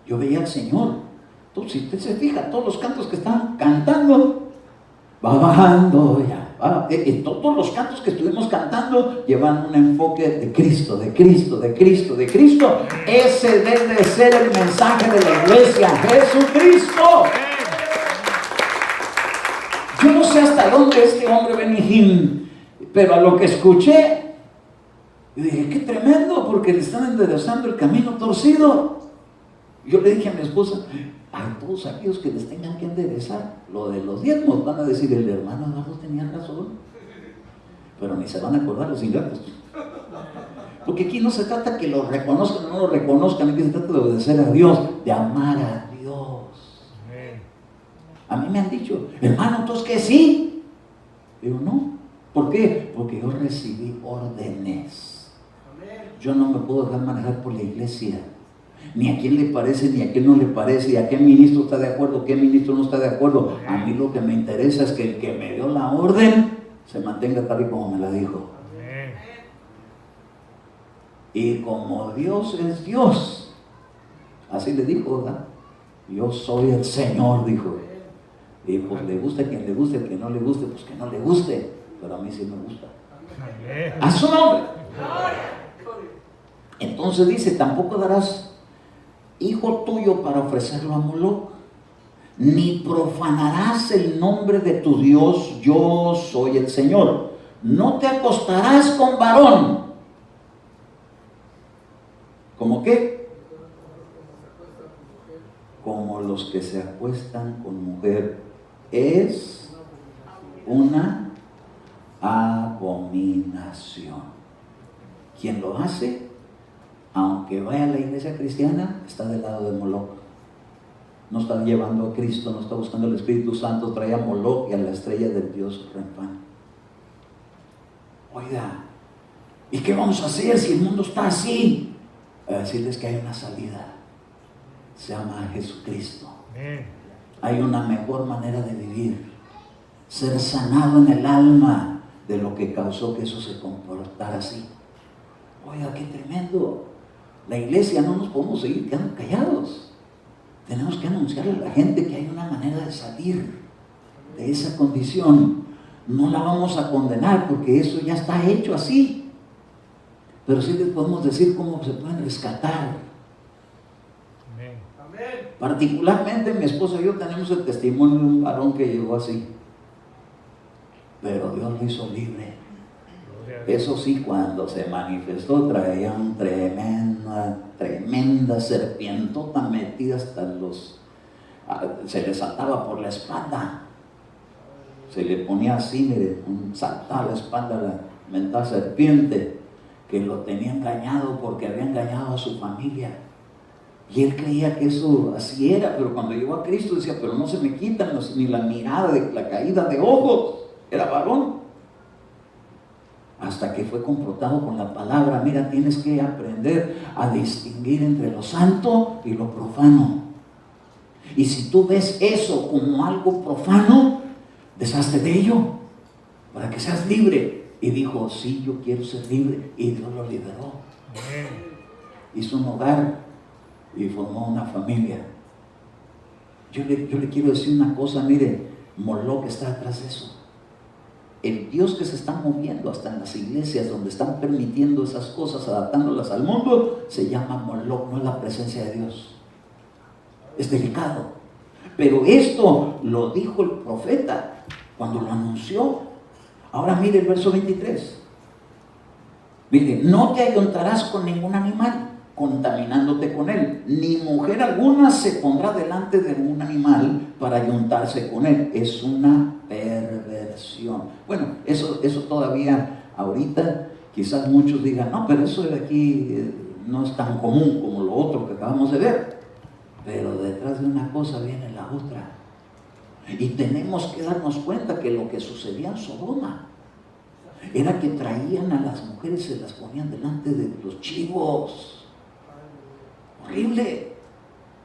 Yo veía al Señor. Si usted se fija, todos los cantos que están cantando, va bajando ya. Todos los cantos que estuvimos cantando llevan un enfoque de Cristo, de Cristo, de Cristo, de Cristo. Ese debe ser el mensaje de la iglesia, Jesucristo. Yo no sé hasta dónde este hombre Benny Hinn, pero a lo que escuché, yo dije, qué tremendo, porque le están enderezando el camino torcido. Yo le dije a mi esposa, a todos aquellos que les tengan que enderezar lo de los diezmos, van a decir, el hermano Eduardo tenía razón, pero ni se van a acordar los ingratos. Porque aquí no se trata que lo reconozcan o no lo reconozcan, aquí se trata de obedecer a Dios, de amar a Dios. A mí me han dicho, hermano, ¿entonces qué sí? Digo, no. ¿Por qué? Porque yo recibí órdenes. Yo no me puedo dejar manejar por la iglesia. Ni a quién le parece, ni a quién no le parece, y a qué ministro está de acuerdo, qué ministro no está de acuerdo. A mí lo que me interesa es que el que me dio la orden se mantenga tal y como me la dijo. Y como Dios es Dios, así le dijo, ¿verdad? Yo soy el Señor, dijo. Y pues le guste a quien le guste, que no le guste, pues que no le guste, pero a mí sí me gusta. A su nombre. Entonces dice, tampoco darás hijo tuyo para ofrecerlo a Moloc, ni profanarás el nombre de tu Dios, yo soy el Señor. No te acostarás con varón. ¿Cómo qué? Como los que se acuestan con mujer. Es una abominación. Quien lo hace, aunque vaya a la iglesia cristiana, está del lado de Moloc. No está llevando a Cristo, no está buscando el Espíritu Santo, trae a Moloc y a la estrella del Dios Renfán. Oiga, ¿y qué vamos a hacer si el mundo está así? A decirles que hay una salida. Se llama Jesucristo. Hay una mejor manera de vivir. Ser sanado en el alma de lo que causó que eso se comportara así. Oiga, qué tremendo. La iglesia no nos podemos seguir quedando callados. Tenemos que anunciarle a la gente que hay una manera de salir de esa condición. No la vamos a condenar porque eso ya está hecho así. Pero sí les podemos decir cómo se pueden rescatar. Particularmente mi esposa y yo tenemos el testimonio de un varón que llegó así. Pero Dios lo hizo libre. Eso sí, cuando se manifestó traía una tremenda serpientota metida hasta se le saltaba por la espalda. Se le ponía así, mire, saltaba la espalda la mentada serpiente, que lo tenía engañado porque había engañado a su familia. Y él creía que eso así era, pero cuando llegó a Cristo decía, pero no se me quitan ni la mirada de la caída de ojos. Era varón. Hasta que fue confrontado con la palabra. Mira, tienes que aprender a distinguir entre lo santo y lo profano. Y si tú ves eso como algo profano, deshazte de ello para que seas libre. Y dijo, sí, yo quiero ser libre. Y Dios lo liberó. Hizo un hogar y formó una familia. Yo le quiero decir una cosa, mire, Moloc está atrás de eso. el Dios que se está moviendo hasta en las iglesias donde están permitiendo esas cosas, adaptándolas al mundo, se llama Moloch, no es la presencia de Dios. Es delicado. Pero esto lo dijo el profeta cuando lo anunció. Ahora mire el verso 23. Mire, no te ayuntarás con ningún animal, contaminándote con él, ni mujer alguna se pondrá delante de un animal para ayuntarse con él. Es una perversión. Bueno, eso todavía ahorita quizás muchos digan, no, pero eso de aquí no es tan común como lo otro que acabamos de ver. Pero detrás de una cosa viene la otra. Y tenemos que darnos cuenta que lo que sucedía en Sodoma era que traían a las mujeres y se las ponían delante de los chivos. Horrible.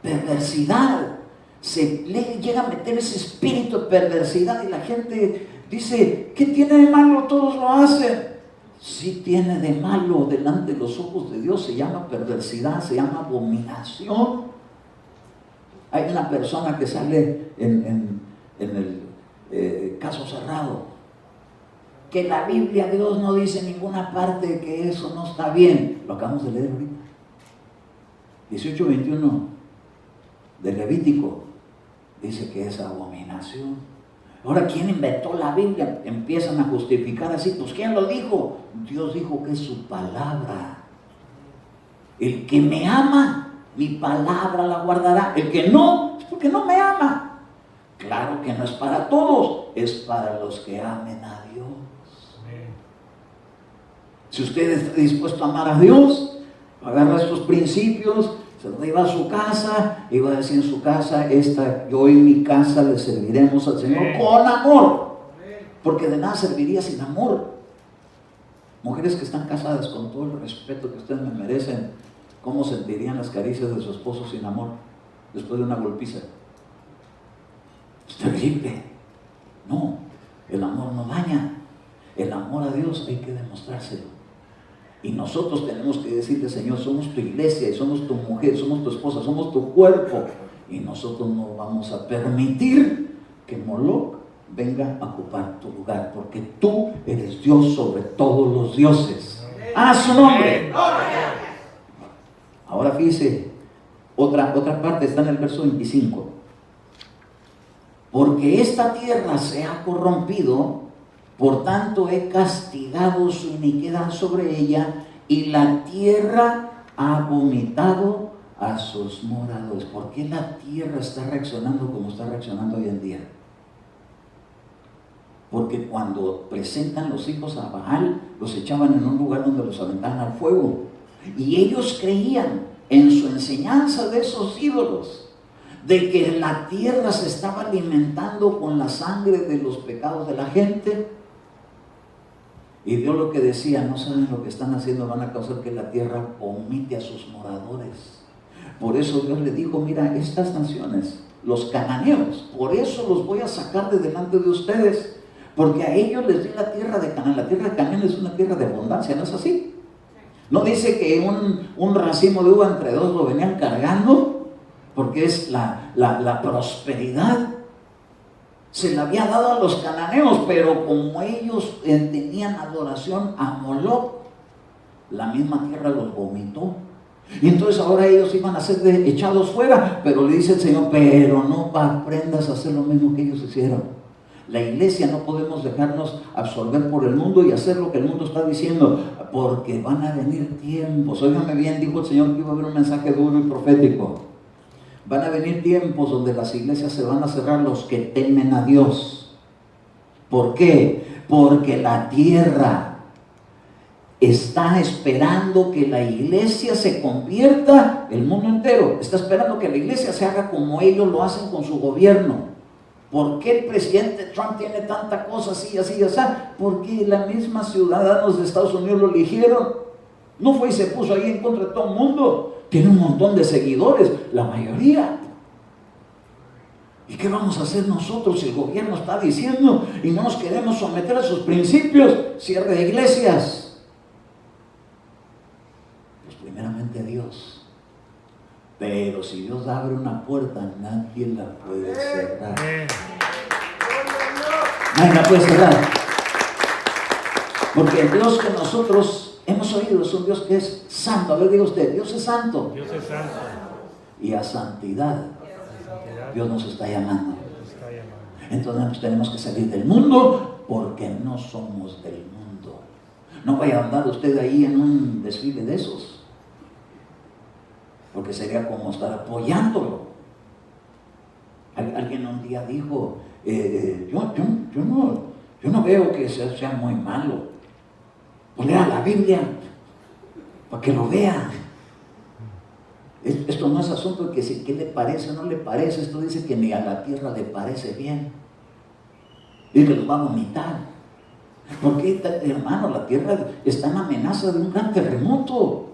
Perversidad. Se le llega a meter ese espíritu de perversidad y la gente dice, ¿qué tiene de malo? Todos lo hacen. Sí tiene de malo delante de los ojos de Dios. Se llama perversidad, se llama abominación. Hay una persona que sale en el caso cerrado, que la Biblia, Dios no dice en ninguna parte que eso no está bien. Lo acabamos de leer ahorita. 18:21 de Levítico dice que es abominación. Ahora, ¿quién inventó la Biblia? Empiezan a justificar así. Pues, ¿quién lo dijo? Dios dijo que es su palabra. El que me ama, mi palabra la guardará. El que no, es porque no me ama. Claro que no es para todos, es para los que amen a Dios. Si usted está dispuesto a amar a Dios, agarra estos principios, se los lleva a su casa y va a decir en su casa, yo en mi casa le serviremos al Señor con amor. Porque de nada serviría sin amor. Mujeres que están casadas, con todo el respeto que ustedes me merecen, ¿cómo sentirían las caricias de su esposo sin amor después de una golpiza? Es terrible. No, el amor no daña. El amor a Dios hay que demostrárselo. Y nosotros tenemos que decirle, Señor, somos tu iglesia, y somos tu mujer, somos tu esposa, somos tu cuerpo. Y nosotros no vamos a permitir que Moloch venga a ocupar tu lugar, porque tú eres Dios sobre todos los dioses. ¡A su nombre! Ahora fíjese, otra parte está en el verso 25. Porque esta tierra se ha corrompido, por tanto he castigado su iniquidad sobre ella, y la tierra ha vomitado a sus moradores. ¿Por qué la tierra está reaccionando como está reaccionando hoy en día? Porque cuando presentan los hijos a Baal, los echaban en un lugar donde los aventaban al fuego. Y ellos creían en su enseñanza de esos ídolos, de que la tierra se estaba alimentando con la sangre de los pecados de la gente. Y Dios lo que decía, no saben lo que están haciendo, van a causar que la tierra vomite a sus moradores. Por eso Dios le dijo, mira, estas naciones, los cananeos, por eso los voy a sacar de delante de ustedes, porque a ellos les di la tierra de Canaán. La tierra de Canaán es una tierra de abundancia, ¿no es así? ¿No dice que un racimo de uva entre dos lo venían cargando? Porque es la prosperidad. Se la había dado a los cananeos, pero como ellos tenían adoración a Moloch, la misma tierra los vomitó. Y entonces ahora ellos iban a ser echados fuera, pero le dice el Señor, pero no aprendas a hacer lo mismo que ellos hicieron. La iglesia no podemos dejarnos absorber por el mundo y hacer lo que el mundo está diciendo, porque van a venir tiempos. Óigame bien, dijo el Señor que iba a haber un mensaje duro y profético. Van a venir tiempos donde las iglesias se van a cerrar, los que temen a Dios. ¿Por qué? Porque la tierra está esperando que la iglesia se convierta, el mundo entero está esperando que la iglesia se haga como ellos lo hacen con su gobierno. ¿Por qué el presidente Trump tiene tanta cosa así, así, así? Porque la misma ciudadanos de Estados Unidos lo eligieron. No fue y se puso ahí en contra de todo el mundo. Tiene un montón de seguidores, la mayoría. ¿Y qué vamos a hacer nosotros si el gobierno está diciendo y no nos queremos someter a sus principios? Cierre de iglesias. Pues primeramente Dios. Pero si Dios abre una puerta, nadie la puede cerrar. Nadie la puede cerrar. Porque el Dios que nosotros hemos oído es un Dios que es santo. A ver, diga usted, Dios es santo. Dios es santo. Y a santidad Dios nos está llamando. Nos está llamando. Entonces tenemos que salir del mundo porque no somos del mundo. No vaya a andar usted ahí en un desfile de esos, porque sería como estar apoyándolo. Alguien un día dijo, yo no veo que sea muy malo. Pues lea la Biblia para que lo vean. Esto no es asunto de que si qué le parece o no le parece. Esto dice que ni a la tierra le parece bien y que los va a vomitar. Porque, hermano, la tierra está en amenaza de un gran terremoto,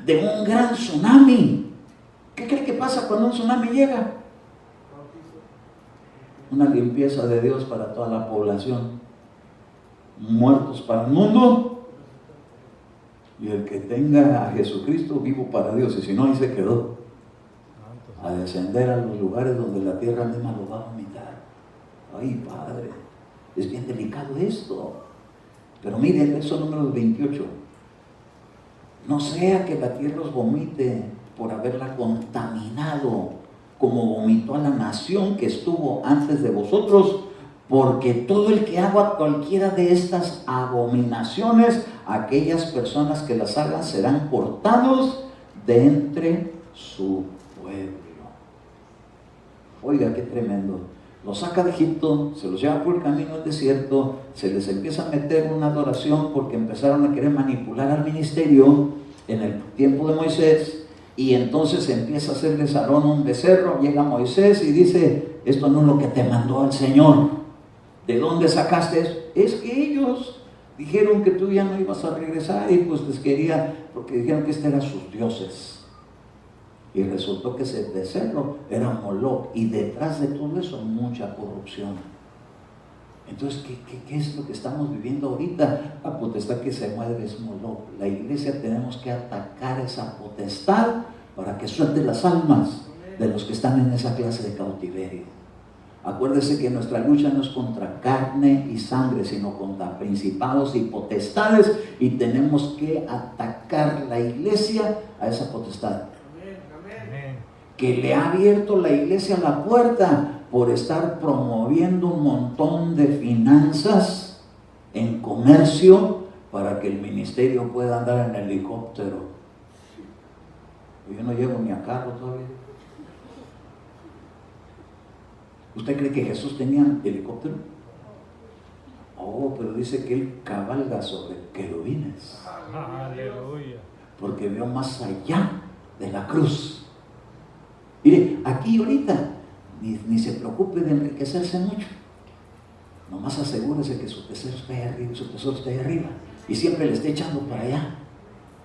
de un gran tsunami. ¿Qué cree que pasa cuando un tsunami llega? Una limpieza de Dios para toda la población, muertos para el mundo, y el que tenga a Jesucristo vivo para Dios, y si no, ahí se quedó, a descender a los lugares donde la tierra misma lo va a vomitar. Ay, Padre, es bien delicado esto. Pero mire el verso número 28. No sea que la tierra os vomite por haberla contaminado, como vomitó a la nación que estuvo antes de vosotros, porque todo el que haga cualquiera de estas abominaciones, aquellas personas que las hagan serán cortados de entre su pueblo. Oiga, qué tremendo. Los saca de Egipto, se los lleva por el camino al desierto, se les empieza a meter una adoración porque empezaron a querer manipular al ministerio en el tiempo de Moisés, y entonces empieza a hacerles Aarón un becerro. Llega Moisés y dice, esto no es lo que te mandó el Señor. ¿De dónde sacaste eso? Es que ellos dijeron que tú ya no ibas a regresar y pues les quería, porque dijeron que eran sus dioses. Y resultó que ese becerro era Moloc, y detrás de todo eso mucha corrupción. Entonces, ¿qué es lo que estamos viviendo ahorita? La potestad que se mueve es Moloc. La iglesia tenemos que atacar esa potestad para que suelte las almas de los que están en esa clase de cautiverio. Acuérdese que nuestra lucha no es contra carne y sangre, sino contra principados y potestades, y tenemos que atacar la iglesia a esa potestad. Que le ha abierto la iglesia la puerta por estar promoviendo un montón de finanzas en comercio para que el ministerio pueda andar en helicóptero. Yo no llevo ni a carro todavía. ¿Usted cree que Jesús tenía helicóptero? Oh, pero dice que él cabalga sobre querubines. Aleluya. Porque vio más allá de la cruz. Mire, aquí ahorita ni se preocupe de enriquecerse mucho. Nomás asegúrese que su tesoro esté arriba, y siempre le esté echando para allá.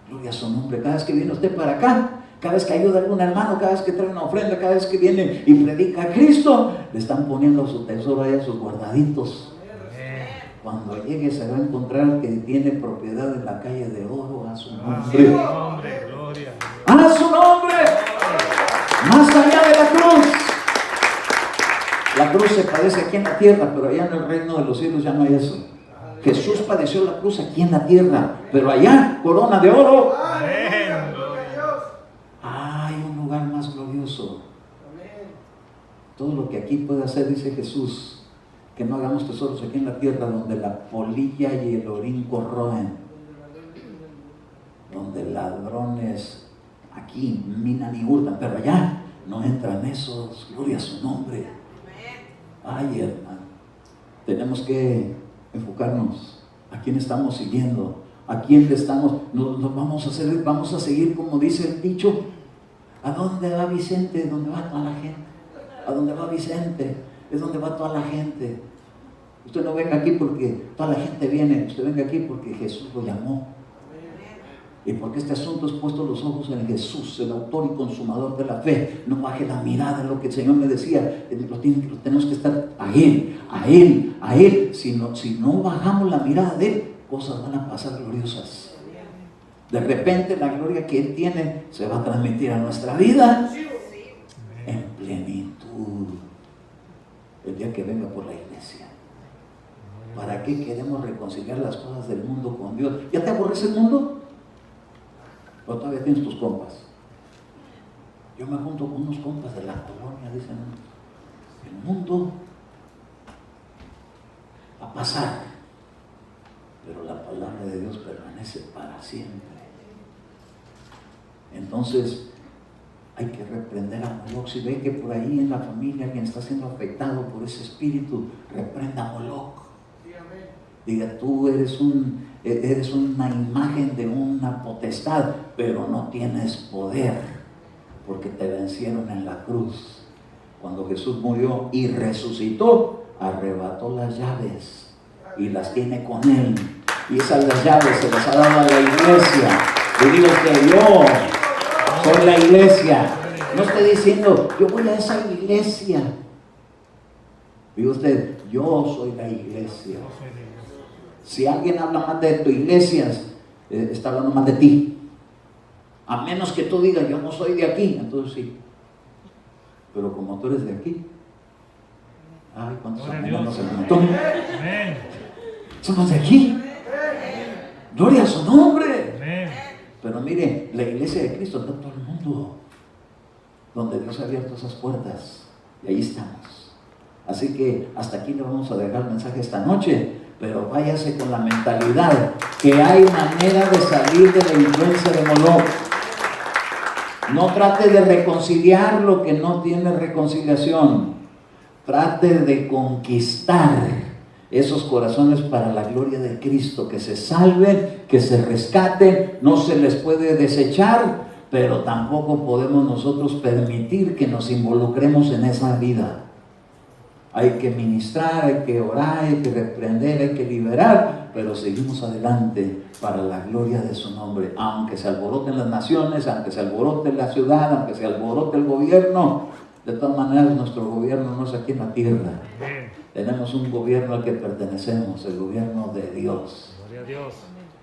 Gloria a su nombre. Cada vez que viene usted para acá, cada vez que ayuda a algún hermano, cada vez que trae una ofrenda, cada vez que viene y predica a Cristo, le están poniendo su tesoro allá, sus guardaditos. Cuando llegue se va a encontrar que tiene propiedad en la calle de oro. A su nombre. Gloria. A su nombre. Más allá de la cruz. La cruz se padece aquí en la tierra, pero allá en el reino de los cielos ya no hay eso. Jesús padeció la cruz aquí en la tierra, pero allá, corona de oro. Hay un lugar más glorioso. Todo lo que aquí puede hacer, dice Jesús, que no hagamos tesoros aquí en la tierra donde la polilla y el orín corroen, donde ladrones aquí minan y hurtan, pero allá no entran esos. Gloria a su nombre. Ay, hermano, tenemos que enfocarnos a quién estamos siguiendo, a quién le estamos, nos vamos a seguir como dice el dicho. ¿A dónde va Vicente? ¿Dónde va toda la gente? ¿A dónde va Vicente? Es donde va toda la gente. Usted no venga aquí porque toda la gente viene, usted venga aquí porque Jesús lo llamó. Y porque este asunto es puesto los ojos en Jesús, el autor y consumador de la fe. No baje la mirada en lo que el Señor me decía. Lo tenemos que estar a Él, a Él, a Él. Si no bajamos la mirada de Él, cosas van a pasar gloriosas. De repente la gloria que Él tiene se va a transmitir a nuestra vida en plenitud el día que venga por la iglesia. ¿Para qué queremos reconciliar las cosas del mundo con Dios? ¿Ya te aborrece el mundo? ¿O todavía tienes tus compas? Yo me junto con unos compas de la colonia, dicen, el mundo va a pasar, pero la palabra de Dios permanece para siempre. Entonces, hay que reprender a Moloch. Si ve que por ahí en la familia alguien está siendo afectado por ese espíritu, reprenda a Moloch. Diga, tú eres una imagen de una potestad, pero no tienes poder, porque te vencieron en la cruz. Cuando Jesús murió y resucitó, arrebató las llaves y las tiene con Él. Y esas las llaves se las ha dado a la iglesia. Y digo que yo soy la iglesia. No estoy diciendo, yo voy a esa iglesia. Digo usted, yo soy la iglesia. Si alguien habla más de tu iglesia, está hablando más de ti. A menos que tú digas, yo no soy de aquí, entonces sí. Pero como tú eres de aquí, ay, ¿cuántos amigos nos encontramos? Somos de aquí. Gloria a su nombre. Pero mire, la iglesia de Cristo está en todo el mundo, donde Dios ha abierto esas puertas, y ahí estamos. Así que hasta aquí le vamos a dejar el mensaje esta noche, pero váyase con la mentalidad que hay manera de salir de la influencia de Moloch. No trate de reconciliar lo que no tiene reconciliación. Trate de conquistar esos corazones para la gloria de Cristo, que se salven, que se rescaten. No se les puede desechar, pero tampoco podemos nosotros permitir que nos involucremos en esa vida. Hay que ministrar, hay que orar, hay que reprender, hay que liberar, pero seguimos adelante para la gloria de su nombre. Aunque se alboroten las naciones, aunque se alborote la ciudad, aunque se alborote el gobierno, de todas maneras nuestro gobierno no es aquí en la tierra. Tenemos un gobierno al que pertenecemos, el gobierno de Dios. Gloria a Dios.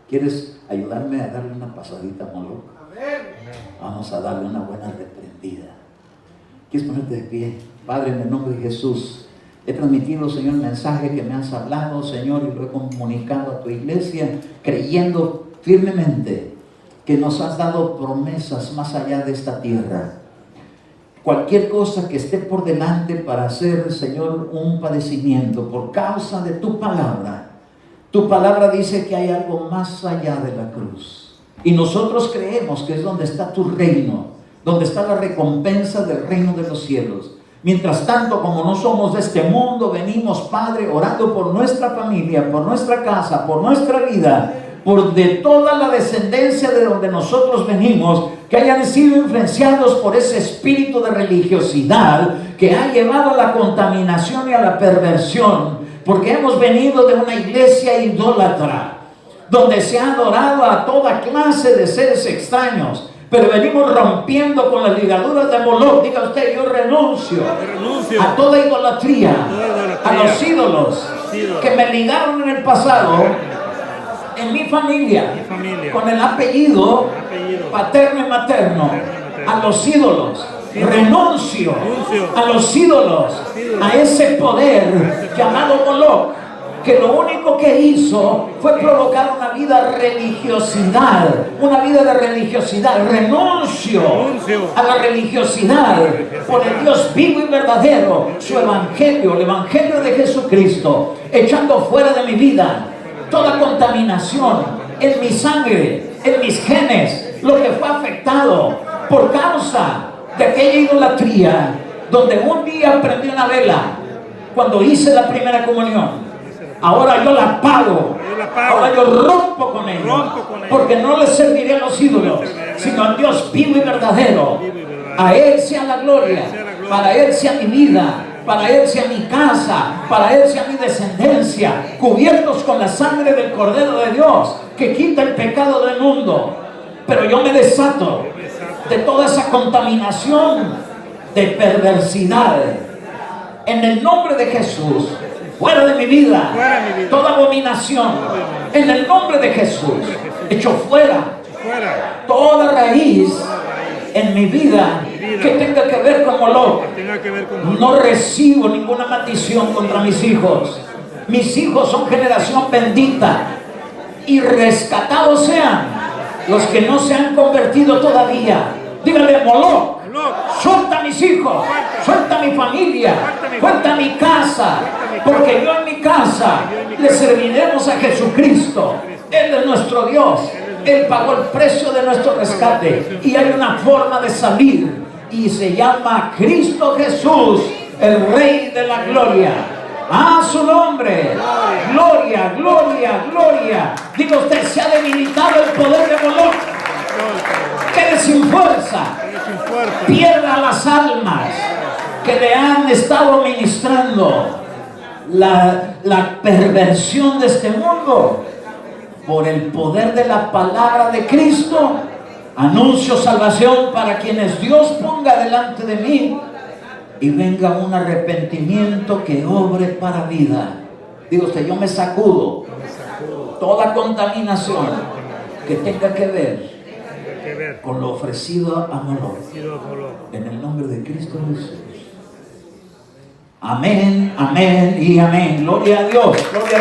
¿Quieres ayudarme a darle una pasadita a Moloch? Vamos a darle una buena reprendida. ¿Quieres ponerte de pie? Padre, en el nombre de Jesús, he transmitido, Señor, el mensaje que me has hablado, Señor, y lo he comunicado a tu iglesia, creyendo firmemente que nos has dado promesas más allá de esta tierra. Cualquier cosa que esté por delante para hacer, Señor, un padecimiento por causa de tu palabra. Tu palabra dice que hay algo más allá de la cruz. Y nosotros creemos que es donde está tu reino, donde está la recompensa del reino de los cielos. Mientras tanto, como no somos de este mundo, venimos, Padre, orando por nuestra familia, por nuestra casa, por nuestra vida, por de toda la descendencia de donde nosotros venimos, que hayan sido influenciados por ese espíritu de religiosidad que ha llevado a la contaminación y a la perversión, porque hemos venido de una iglesia idólatra, donde se ha adorado a toda clase de seres extraños. Pero venimos rompiendo con las ligaduras de Moloch. Diga usted, yo renuncio a toda idolatría, a los ídolos que me ligaron en el pasado, en mi familia, con el apellido paterno y materno, a los ídolos. Renuncio a los ídolos, a ese poder llamado Moloch, que lo único que hizo fue provocar una vida de religiosidad. Renuncio a la religiosidad por el Dios vivo y verdadero, su evangelio, el evangelio de Jesucristo, echando fuera de mi vida toda contaminación en mi sangre, en mis genes, lo que fue afectado por causa de aquella idolatría, donde un día prendí una vela cuando hice la primera comunión. Ahora yo la apago. Ahora yo rompo con ella. Porque no le serviré a los ídolos, sino al Dios vivo y verdadero. A Él sea la gloria. Para Él sea mi vida. Para Él sea mi casa. Para Él sea mi descendencia. Cubiertos con la sangre del Cordero de Dios, que quita el pecado del mundo. Pero yo me desato de toda esa contaminación de perversidad. En el nombre de Jesús, fuera de mi vida, toda abominación, en el nombre de Jesús, echo fuera toda raíz en mi vida que tenga que ver con Moloch. No recibo ninguna maldición contra mis hijos. Mis hijos son generación bendita. Y rescatados sean los que no se han convertido todavía. Dígale: Moloc, suelta a mis hijos, suelta a mi familia, suelta a mi casa, porque yo en mi casa le serviremos a Jesucristo. Él es nuestro Dios. Él pagó el precio de nuestro rescate. Y hay una forma de salir, y se llama Cristo Jesús, el Rey de la Gloria. ¡A su nombre! Gloria, gloria, gloria. Diga usted: se ha debilitado el poder de Moloc. Quede sin fuerza. Pierda las almas que le han estado ministrando la perversión de este mundo. Por el poder de la palabra de Cristo, anuncio salvación para quienes Dios ponga delante de mí, y venga un arrepentimiento que obre para vida. Digo usted: yo me sacudo toda contaminación que tenga que ver con lo ofrecido a Moloc, en el nombre de Cristo Jesús. Amén, amén y amén. Gloria a Dios. Gloria a Dios.